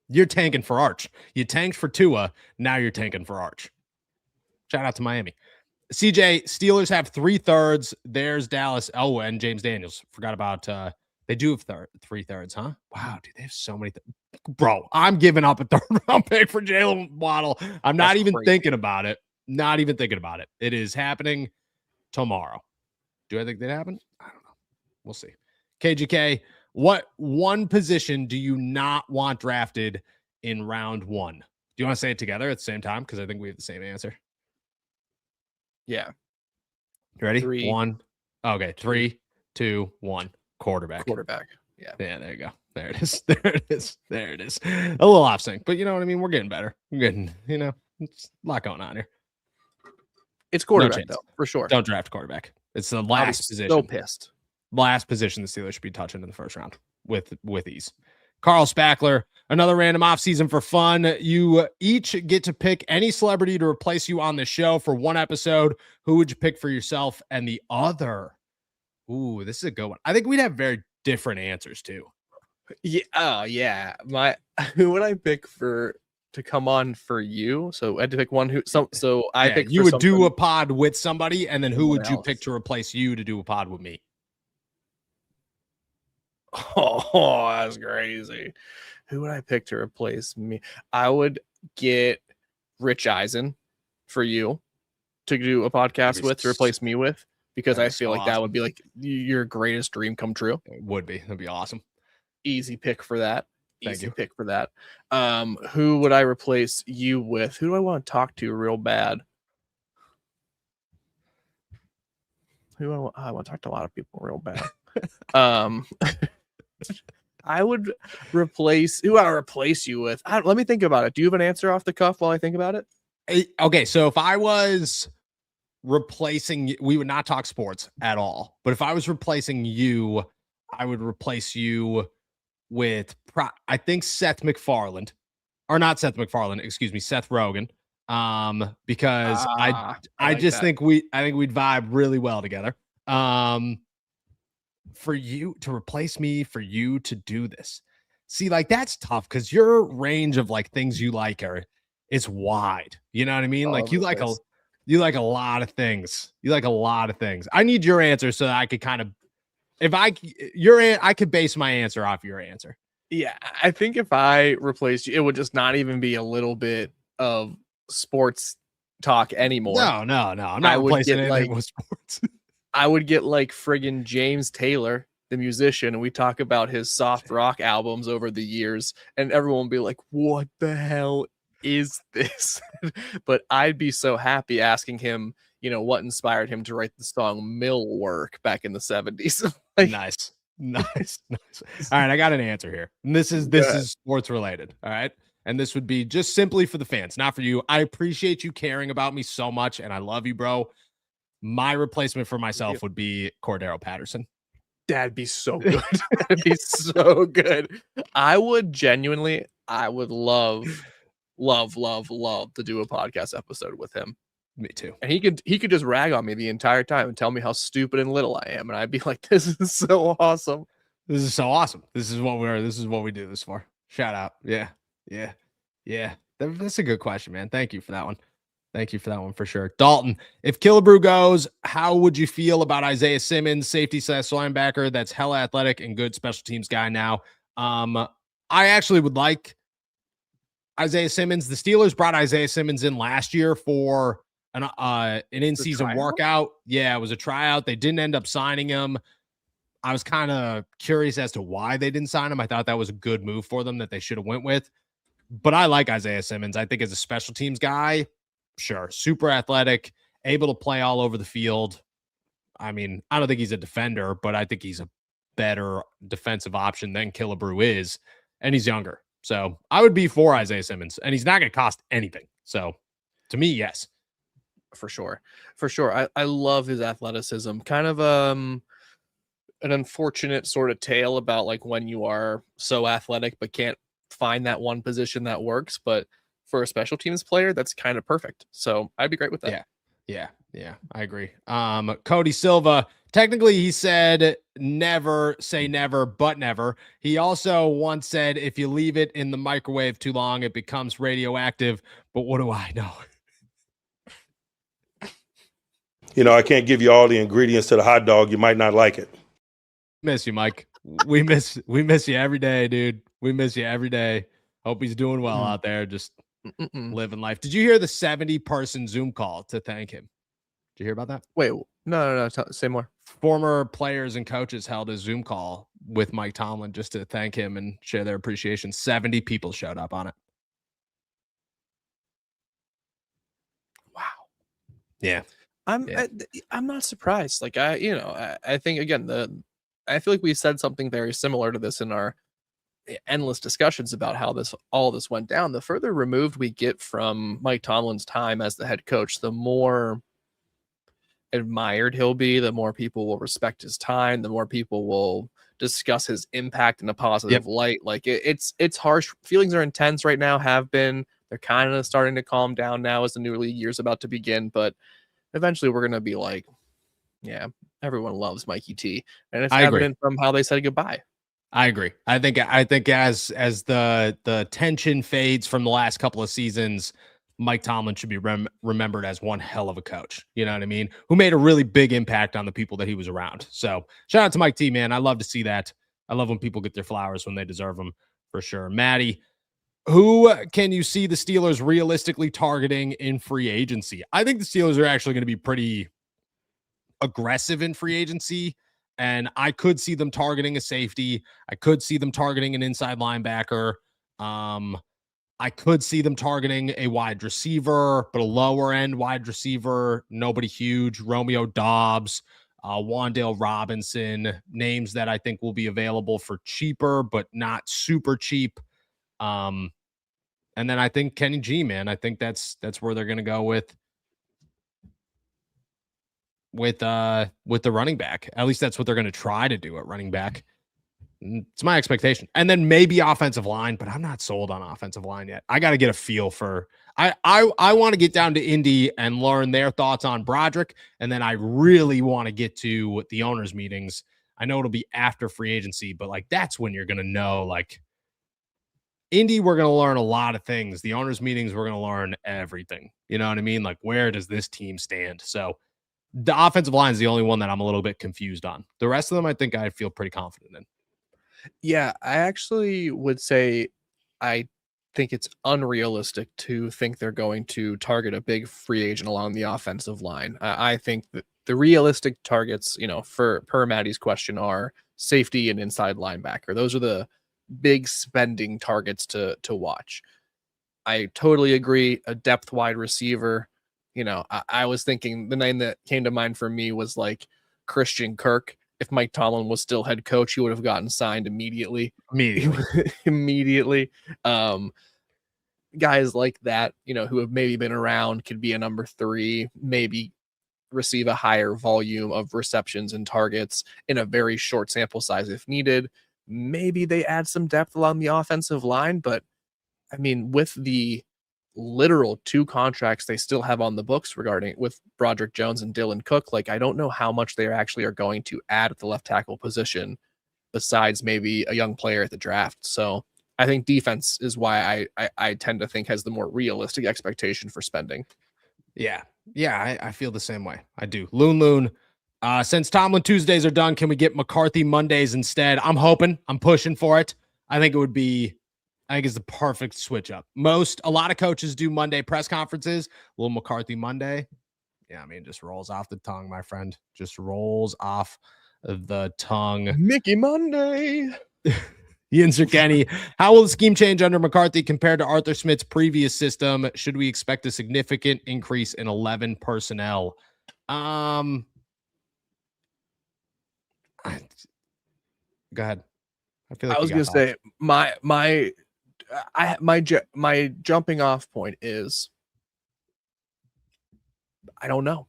You're tanking for Arch. You tanked for Tua. Now you're tanking for Arch. Shout out to Miami. CJ, Steelers have 3/3. There's Dallas. Oh, and James Daniels. Forgot about they do have 3/3, huh? Wow, dude, they have so many. Bro, I'm giving up a third round pick for Jalen Waddle. I'm not even thinking about it. Not even thinking about it. It is happening tomorrow. Do I think that happen? I don't know. We'll see. KGK, what one position do you not want drafted in round 1? Do you want to say it together at the same time? Because I think we have the same answer. Yeah. You ready? 3, 1. Okay. 3, 2, 1. Quarterback. Yeah. Yeah, there you go. There it is. There it is. A little off sync, but you know what I mean? We're getting better. We're getting, it's a lot going on here. It's quarterback, though, for sure. Don't draft quarterback. It's the last position. So pissed. Last position the Steelers should be touching in the first round with ease. Carl Spackler, another random offseason for fun. You each get to pick any celebrity to replace you on the show for one episode. Who would you pick for yourself and the other? Ooh, this is a good one. I think we'd have very different answers too. Yeah. Oh, yeah. Who would I pick to come on for you? So I had to pick one I pick you would do a pod with somebody, and then who would you pick to replace you to do a pod with me? Oh, that's crazy. Who would I pick to replace me? I would get Rich Eisen for you to do a podcast with, to replace me with, because I feel like that would be like your greatest dream come true. It would be. That'd be awesome. Easy pick for that. Thank you. Pick for that. Who would I replace you with? Who do I want to talk to real bad? I want to talk to a lot of people real bad. I would replace who I replace you with. Let me think about it. Do you have an answer off the cuff while I think about it? Okay, so if I was replacing, we would not talk sports at all. But if I was replacing you, I would replace you with I think Seth MacFarlane, or not Seth MacFarlane, excuse me, Seth Rogen. Because I like just that. think I think we'd vibe really well together. For you to replace me, for you to do this. See, like that's tough because your range of like things you like is wide. You know what I mean? All Like over the place. you like a lot of things. You like a lot of things. I need your answer so that I could kind of, I could base my answer off your answer. Yeah, I think if I replaced you, it would just not even be a little bit of sports talk anymore. No. I'm not replacing anything with sports. I would get like friggin' James Taylor, the musician, and we talk about his soft rock albums over the years, and everyone would be like, what the hell is this? But I'd be so happy asking him, what inspired him to write the song Mill Work back in the 70s. Nice. All right, I got an answer here. And this is sports related. All right. And this would be just simply for the fans, not for you. I appreciate you caring about me so much, and I love you, bro. My replacement for myself would be Cordero Patterson. That'd be so good. That'd be so good. I would love to do a podcast episode with him. Me too. And he could just rag on me the entire time and tell me how stupid and little I am. And I'd be like, this is so awesome. This is so awesome. This is what we do this for. Shout out. Yeah. That's a good question, man. Thank you for that one. For sure. Dalton, if Killebrew goes, how would you feel about Isaiah Simmons, safety / linebacker that's hella athletic and good special teams guy now? I actually would like Isaiah Simmons. The Steelers brought Isaiah Simmons in last year for an in-season workout. Yeah, it was a tryout. They didn't end up signing him. I was kind of curious as to why they didn't sign him. I thought that was a good move for them that they should have went with. But I like Isaiah Simmons. I think as a special teams guy, sure, super athletic, able to play all over the field. I mean, I don't think he's a defender, but I think he's a better defensive option than Killebrew is, and he's younger. So I would be for Isaiah Simmons, and he's not going to cost anything. So to me, yes. For sure. I love his athleticism. Kind of an unfortunate sort of tale about like when you are so athletic but can't find that one position that works. But for a special teams player, that's kind of perfect. So I'd be great with that. Yeah, I agree. Cody Silva, technically he said never say never, but never. He also once said, if you leave it in the microwave too long, it becomes radioactive. But what do I know? I can't give you all the ingredients to the hot dog. You might not like it. Miss you, Mike. We miss you every day, dude. We miss you every day. Hope he's doing well out there. Just living life. Did you hear the 70-person Zoom call to thank him? Did you hear about that? Wait, no. Say more. Former players and coaches held a Zoom call with Mike Tomlin just to thank him and share their appreciation. 70 people showed up on it. Wow. Yeah. I'm not surprised. Like I think again, I feel like we said something very similar to this in our endless discussions about how all this went down. The further removed we get from Mike Tomlin's time as the head coach, the more admired he'll be, the more people will respect his time, the more people will discuss his impact in a positive light. Like it's harsh. Feelings are intense right now, have been. They're kind of starting to calm down now as the new league year's about to begin, but eventually we're going to be like, yeah, everyone loves Mikey T. And it's evident from how they said goodbye. I agree. I think as the tension fades from the last couple of seasons, Mike Tomlin should be remembered as one hell of a coach. You know what I mean? Who made a really big impact on the people that he was around. So shout out to Mike T, man. I love to see that. I love when people get their flowers when they deserve them, for sure. Maddie, who can you see the Steelers realistically targeting in free agency? I think the Steelers are actually going to be pretty aggressive in free agency, and I could see them targeting a safety. I could see them targeting an inside linebacker. I could see them targeting a wide receiver, but a lower end wide receiver, nobody huge. Romeo Dobbs, Wan'Dale Robinson, names that I think will be available for cheaper, but not super cheap. And then I think Kenny G, man, I think that's where they're going to go with with the running back. At least that's what they're going to try to do at running back. It's my expectation. And then maybe offensive line, but I'm not sold on offensive line yet. I got to get a feel for I want to get down to Indy and learn their thoughts on Broderick. And then I really want to get to the owners' meetings. I know it'll be after free agency, but like that's when you're going to know, like Indy, we're going to learn a lot of things. The owners' meetings, we're going to learn everything. You know what I mean? Like, where does this team stand? So the offensive line is the only one that I'm a little bit confused on. The rest of them, I think I feel pretty confident in. Yeah, I actually would say I think it's unrealistic to think they're going to target a big free agent along the offensive line. I think that the realistic targets, for per Maddie's question, are safety and inside linebacker. Those are the big spending targets to watch. I totally agree. A depth wide receiver, I was thinking the name that came to mind for me was like Christian Kirk. If Mike Tomlin was still head coach, he would have gotten signed immediately. Immediately. Guys like that, who have maybe been around, could be a number 3, maybe receive a higher volume of receptions and targets in a very short sample size if needed. Maybe they add some depth along the offensive line, but I mean, with the literal 2 contracts they still have on the books with Broderick Jones and Dylan Cook, like I don't know how much they actually are going to add at the left tackle position besides maybe a young player at the draft. So I think defense is why I tend to think has the more realistic expectation for spending. Yeah, I feel the same way. I do. Loon. Since Tomlin Tuesdays are done, can we get McCarthy Mondays instead? I'm pushing for it. I think it's the perfect switch up. A lot of coaches do Monday press conferences. A little McCarthy Monday. Yeah, I mean, just rolls off the tongue, my friend. Just rolls off the tongue. Mickey Monday. Ian Zerkeny, how will the scheme change under McCarthy compared to Arthur Smith's previous system? Should we expect a significant increase in 11 personnel? Go ahead. I feel like I was going to say my jumping off point is I don't know.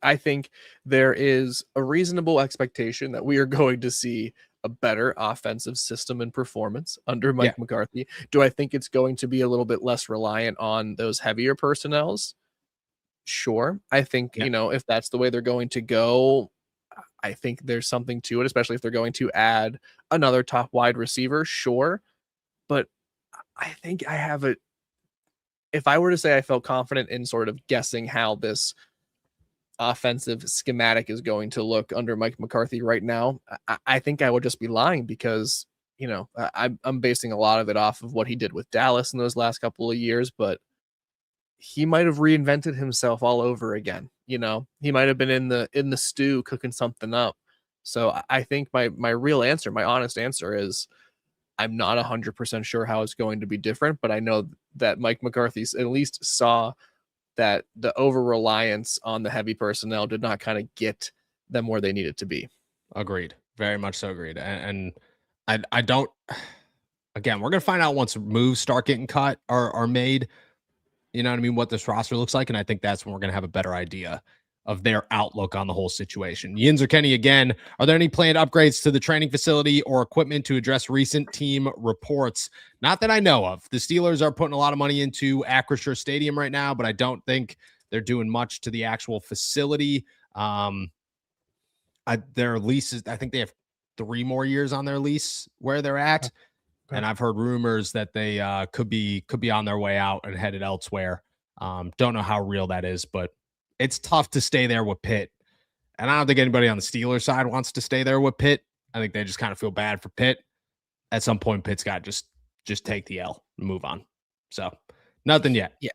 I think there is a reasonable expectation that we are going to see a better offensive system and performance under Mike McCarthy. Do I think it's going to be a little bit less reliant on those heavier personnels? Sure. I think, if that's the way they're going to go, I think there's something to it, especially if they're going to add another top wide receiver. Sure. But I think if I were to say I felt confident in sort of guessing how this offensive schematic is going to look under Mike McCarthy right now, I think I would just be lying because, I'm basing a lot of it off of what he did with Dallas in those last couple of years, but he might have reinvented himself all over again. He might have been in the stew cooking something up. So I think my honest answer is I'm not 100% sure how it's going to be different, but I know that Mike McCarthy at least saw that the over-reliance on the heavy personnel did not kind of get them where they needed to be. Agreed. Very much so agreed. And I don't, again, we're going to find out once moves start getting cut or are made, you know what I mean, what this roster looks like. And I think that's when we're going to have a better idea of their outlook on the whole situation. Yinzer Kenny again, are there any planned upgrades to the training facility or equipment to address recent team reports? Not that I know of. The Steelers are putting a lot of money into Acrisure Stadium right now, but I don't think they're doing much to the actual facility. Their leases, I think they have 3 more years on their lease where they're at. Okay. And I've heard rumors that they could be on their way out and headed elsewhere. Don't know how real that is, but it's tough to stay there with Pitt. And I don't think anybody on the Steelers side wants to stay there with Pitt. I think they just kind of feel bad for Pitt. At some point, Pitt's got to just take the L and move on. So nothing yet. Yeah.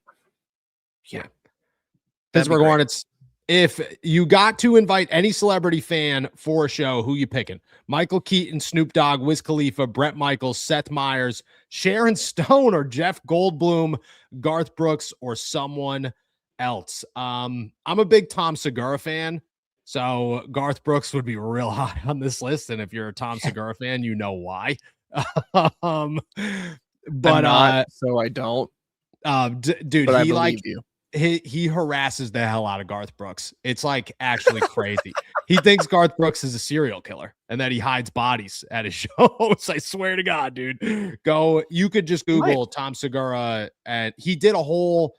Pittsburgh Hornets. If you got to invite any celebrity fan for a show, who you picking? Michael Keaton, Snoop Dogg, Wiz Khalifa, Bret Michaels, Seth Meyers, Sharon Stone, or Jeff Goldblum, Garth Brooks, or someone else. I'm a big Tom Segura fan, so Garth Brooks would be real high on this list. And if you're a Tom Segura fan, you know why. But I'm not, so I don't. Dude, but he I believe you. he harasses the hell out of Garth Brooks. It's like actually crazy. He thinks Garth Brooks is a serial killer and that he hides bodies at his shows. I swear to God, dude. You could just Google Tom Segura, and he did a whole,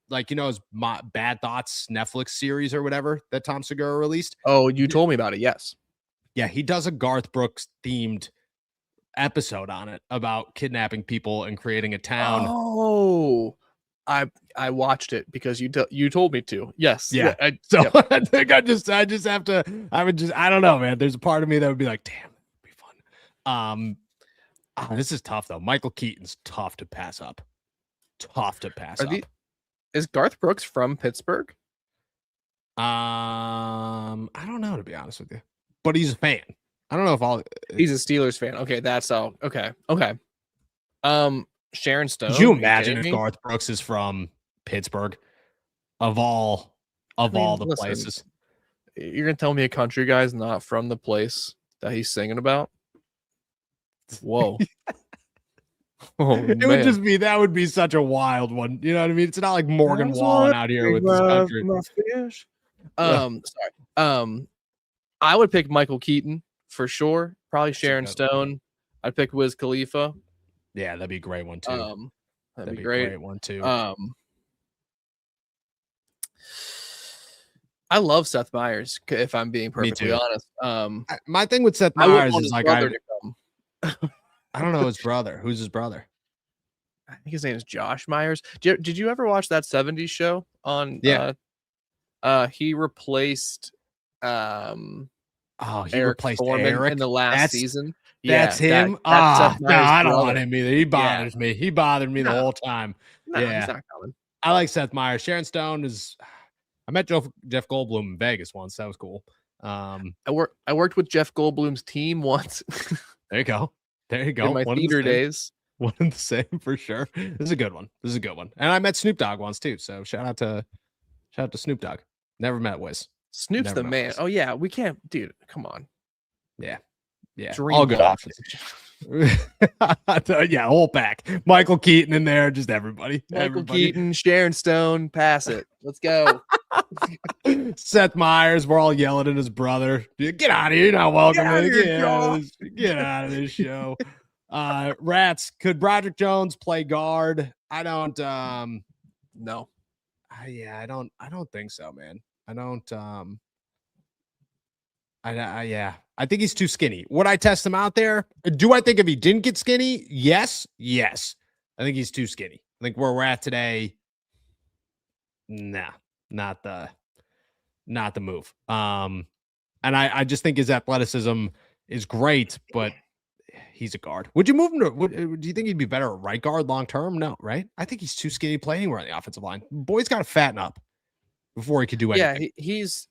like, his Bad Thoughts Netflix series or whatever that Tom Segura released. Oh, you told me about it. Yes. Yeah, he does a Garth Brooks themed episode on it about kidnapping people and creating a town. Oh, I watched it because you told me to. Yes. Yeah. I think I just have to. I don't know, man. There's a part of me that would be like, damn, that'd be fun. This is tough though. Michael Keaton's tough to pass up. Is Garth Brooks from Pittsburgh? I don't know, to be honest with you, but he's a fan. I don't know if he's a Steelers fan. Okay, that's all. Okay. Sharon Stone. Could you imagine if Garth Brooks is from Pittsburgh? Of all the places, you're gonna tell me a country guy's not from the place that he's singing about? Whoa. It would just be, that would be such a wild one. You know what I mean? It's not like Morgan Wallen out here with this country. Sorry. I would pick Michael Keaton for sure. Probably Sharon Stone. I'd pick Wiz Khalifa. Yeah, that'd be a great one too. That'd be a great one too. I love Seth Meyers, if I'm being perfectly honest. My thing with Seth Meyers is like I don't know his brother. Who's his brother? I think his name is Josh Myers. Did you ever watch that 70s show on? Yeah. He replaced he replaced Foreman Eric in the last season. That's him. No, I don't want him either. He bothers me. He bothered me the whole time. No, he's not coming. I like Seth Meyers. Sharon Stone is. I met Jeff Goldblum in Vegas once. That was cool. I worked with Jeff Goldblum's team once. There you go. In my theater days. One and the same for sure. This is a good one. And I met Snoop Dogg once too. So shout out to Snoop Dogg. Never met Wiz. Snoop's the man. Oh yeah, we can't, dude. Come on. Yeah. Dream all good options. Yeah, whole pack. Michael Keaton in there, just everybody. Keaton, Sharon Stone, pass it. Let's go. Seth Meyers, we're all yelling at his brother. Dude, get out of here. You're not welcome. Get out of this show. Rats, could Broderick Jones play guard? I don't no. I don't think so, man. I think he's too skinny. Would I test him out there? Do I think if he didn't get skinny? Yes. I think he's too skinny. I think where we're at today, nah, not the move. And I just think his athleticism is great, but he's a guard. Would you move him to? Do you think he'd be better at right guard long term? No, right? I think he's too skinny to play anywhere on the offensive line. Boy's got to fatten up before he could do anything. Yeah, he's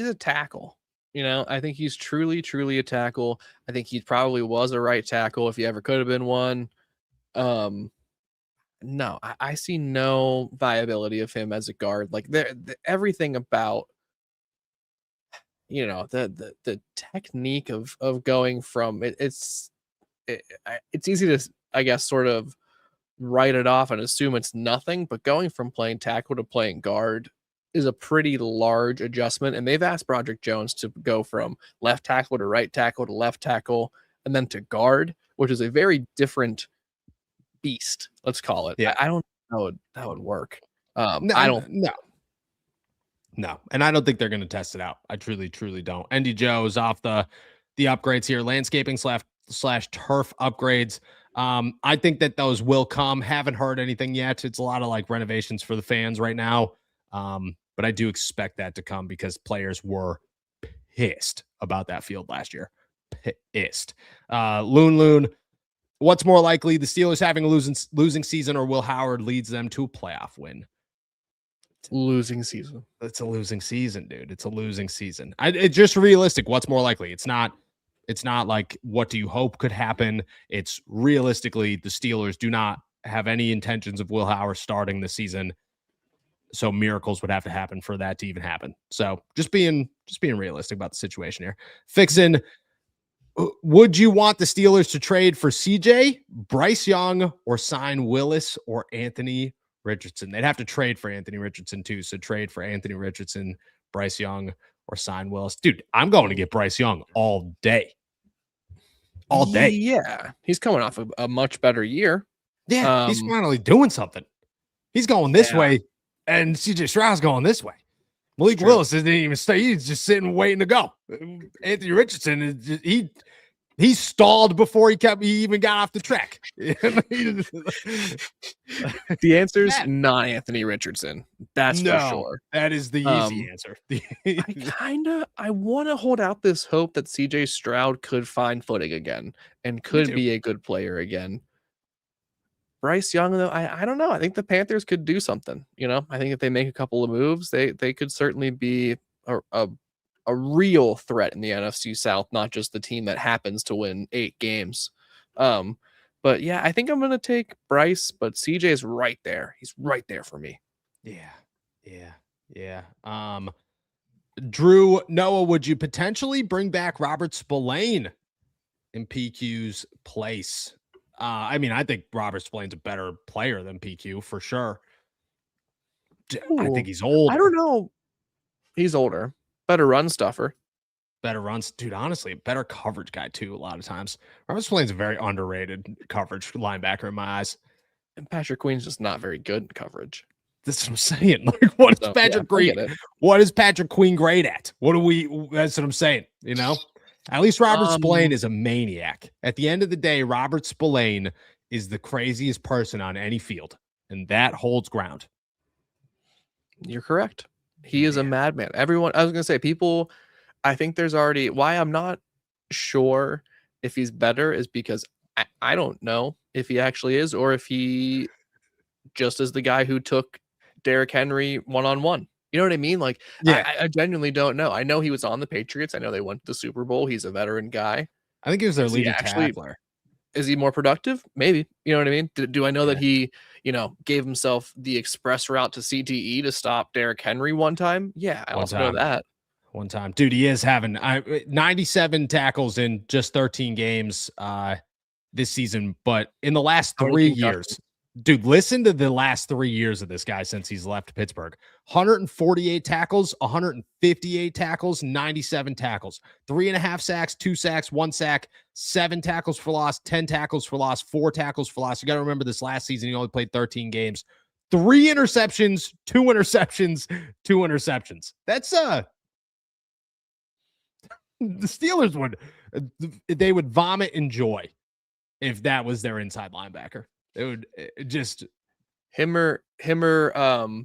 a tackle. I think he's truly a tackle. I think he probably was a right tackle if he ever could have been one. No, I see no viability of him as a guard. Like everything about the technique of going from it's easy to, I guess, sort of write it off and assume it's nothing, but going from playing tackle to playing guard is a pretty large adjustment. And they've asked Broderick Jones to go from left tackle to right tackle to left tackle and then to guard, which is a very different beast, let's call it. Yeah. I don't know that would work. No. And I don't think they're going to test it out. I truly don't. Andy Joe's off the upgrades here, landscaping slash turf upgrades. I think that those will come. Haven't heard anything yet. It's a lot of like renovations for the fans right now. But I do expect that to come because players were pissed about that field last year. Pissed. Loon. What's more likely, the Steelers having a losing season or Will Howard leads them to a playoff win? Losing season. It's a losing season, dude. It's a losing season. It's just realistic. What's more likely? It's not like what do you hope could happen? It's realistically the Steelers do not have any intentions of Will Howard starting the season. So miracles would have to happen for that to even happen. So just being realistic about the situation here. Fixin', would you want the Steelers to trade for CJ, Bryce Young, or sign Willis or Anthony Richardson. They'd have to trade for Anthony Richardson too. So trade for Anthony Richardson, Bryce Young, or sign Willis. Dude, I'm going to get Bryce Young all day. All day. Yeah. He's coming off a much better year. Yeah, he's finally doing something. He's going this way, and CJ Stroud's going this way. Malik Willis didn't even stay. He's just sitting waiting to go. Anthony Richardson is just, he stalled before he even got off the track. The answer is not Anthony Richardson. That's for sure. That is the easy answer. I want to hold out this hope that CJ Stroud could find footing again and could be a good player again. Bryce Young, though, I don't know. I think the Panthers could do something. I think if they make a couple of moves, they could certainly be a real threat in the NFC South, not just the team that happens to win 8 games. But yeah, I think I'm going to take Bryce, but CJ is right there. He's right there for me. Yeah. Drew, Noah, would you potentially bring back Robert Spillane in PQ's place? I think Robert Spillane's a better player than PQ for sure. I think he's old. I don't know. He's older. Better run stuffer. Better runs. Dude, honestly, better coverage guy too a lot of times. Robert Spillane's a very underrated coverage linebacker in my eyes. And Patrick Queen's just not very good in coverage. That's what I'm saying. Like, what is Patrick Queen? What is Patrick Queen great at? That's what I'm saying, At least Robert Spillane is a maniac. At the end of the day, Robert Spillane is the craziest person on any field, and that holds ground. You're correct. He is a madman. I was going to say, people, I think there's already, why I'm not sure if he's better is because I don't know if he actually is, or if he just is the guy who took Derrick Henry one-on-one. You know what I mean? Like, I genuinely don't know. I know he was on the Patriots. I know they went to the Super Bowl. He's a veteran guy. I think he was their leading tackler. Is he more productive? Maybe. You know what I mean? Do I know that he, gave himself the express route to CTE to stop Derrick Henry one time? Yeah, I also know that. One time. Dude, he is having 97 tackles in just 13 games this season. But in the last 3 years, dude, listen to the last 3 years of this guy since he's left Pittsburgh. 148 tackles, 158 tackles, 97 tackles, 3.5 sacks, 2 sacks, 1 sack, 7 tackles for loss, 10 tackles for loss, 4 tackles for loss. You got to remember this last season, he only played 13 games, 3 interceptions, 2 interceptions, 2 interceptions. That's the Steelers would vomit in joy if that was their inside linebacker. It would just him or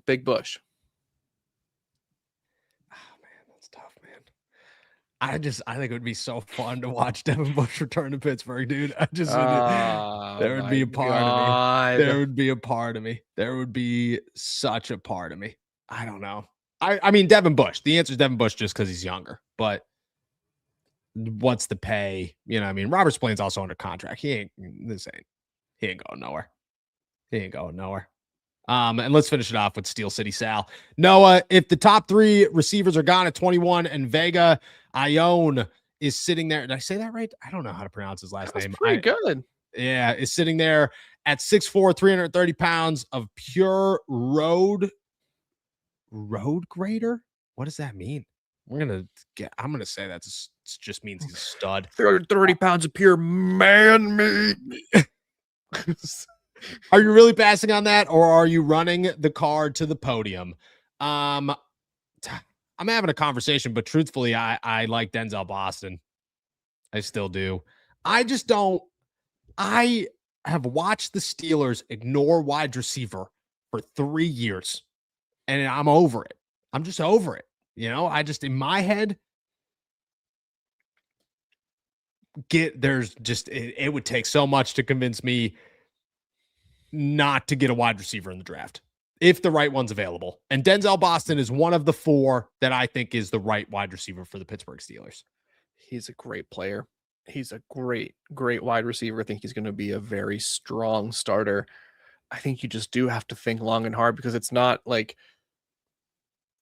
Big Bush. Oh man, that's tough, man. I think it would be so fun to watch Devin Bush return to Pittsburgh, dude. There would be a part of me. There would be a part of me. There would be such a part of me. I don't know. I mean, Devin Bush. The answer is Devin Bush just because he's younger. But what's the pay? Robert Spillane's also under contract. He ain't going nowhere. And let's finish it off with Steel City Sal. Noah, if the top 3 receivers are gone at 21 and Vega Ione is sitting there. Did I say that right? I don't know how to pronounce his last name. Pretty good. Yeah, is sitting there at 6'4", 330 pounds of pure road grader. What does that mean? I'm going to say that just means he's a stud. 330 pounds of pure man meat. Are you really passing on that, or are you running the car to the podium? I'm having a conversation, but truthfully, I like Denzel Boston. I still do. I have watched the Steelers ignore wide receiver for 3 years, and I'm over it. I'm just over it. In my head, it would take so much to convince me not to get a wide receiver in the draft if the right one's available. And Denzel Boston is one of the 4 that I think is the right wide receiver for the Pittsburgh Steelers. He's a great player. He's a great wide receiver. I think he's going to be a very strong starter. I think you just do have to think long and hard, because it's not like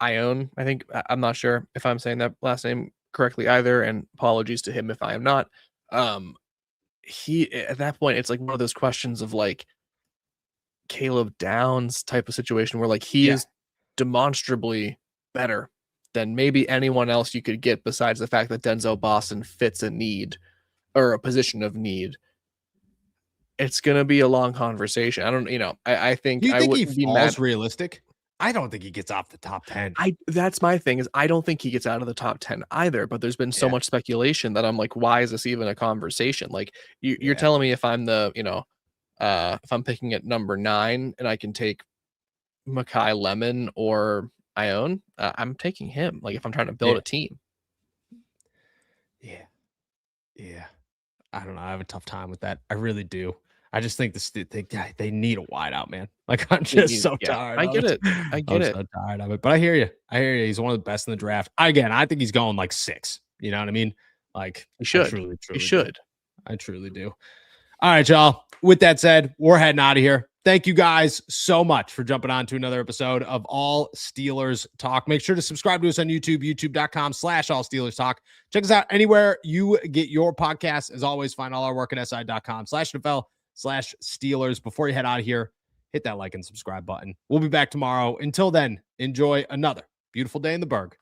Ione. I'm not sure if I'm saying that last name correctly either, and apologies to him if I am not. He, at that point, it's like one of those questions of like, Caleb Downs type of situation where like he is demonstrably better than maybe anyone else you could get besides the fact that Denzel Boston fits a need or a position of need. It's going to be a long conversation. I don't, I think Do you I think wouldn't he be falls mad. realistic? I don't think he gets off the top 10. That's my thing is I don't think he gets out of the top 10 either, but there's been so much speculation that I'm like, why is this even a conversation? Like you're telling me if I'm the, if I'm picking at number 9 and I can take Mekhi Lemon or Ione, I'm taking him. Like if I'm trying to build a team. Yeah. I don't know. I have a tough time with that. I really do. I just think they need a wideout, man. Like I'm just so tired. I get it. I'm so tired of it. But I hear you. He's one of the best in the draft. Again, I think he's going like 6. You know what I mean? Like he should. He should. I truly do. All right, y'all. With that said, we're heading out of here. Thank you guys so much for jumping on to another episode of All Steelers Talk. Make sure to subscribe to us on YouTube, youtube.com/All Steelers Talk. Check us out anywhere you get your podcasts. As always, find all our work at si.com/NFL/Steelers. Before you head out of here, hit that like and subscribe button. We'll be back tomorrow. Until then, enjoy another beautiful day in the Berg.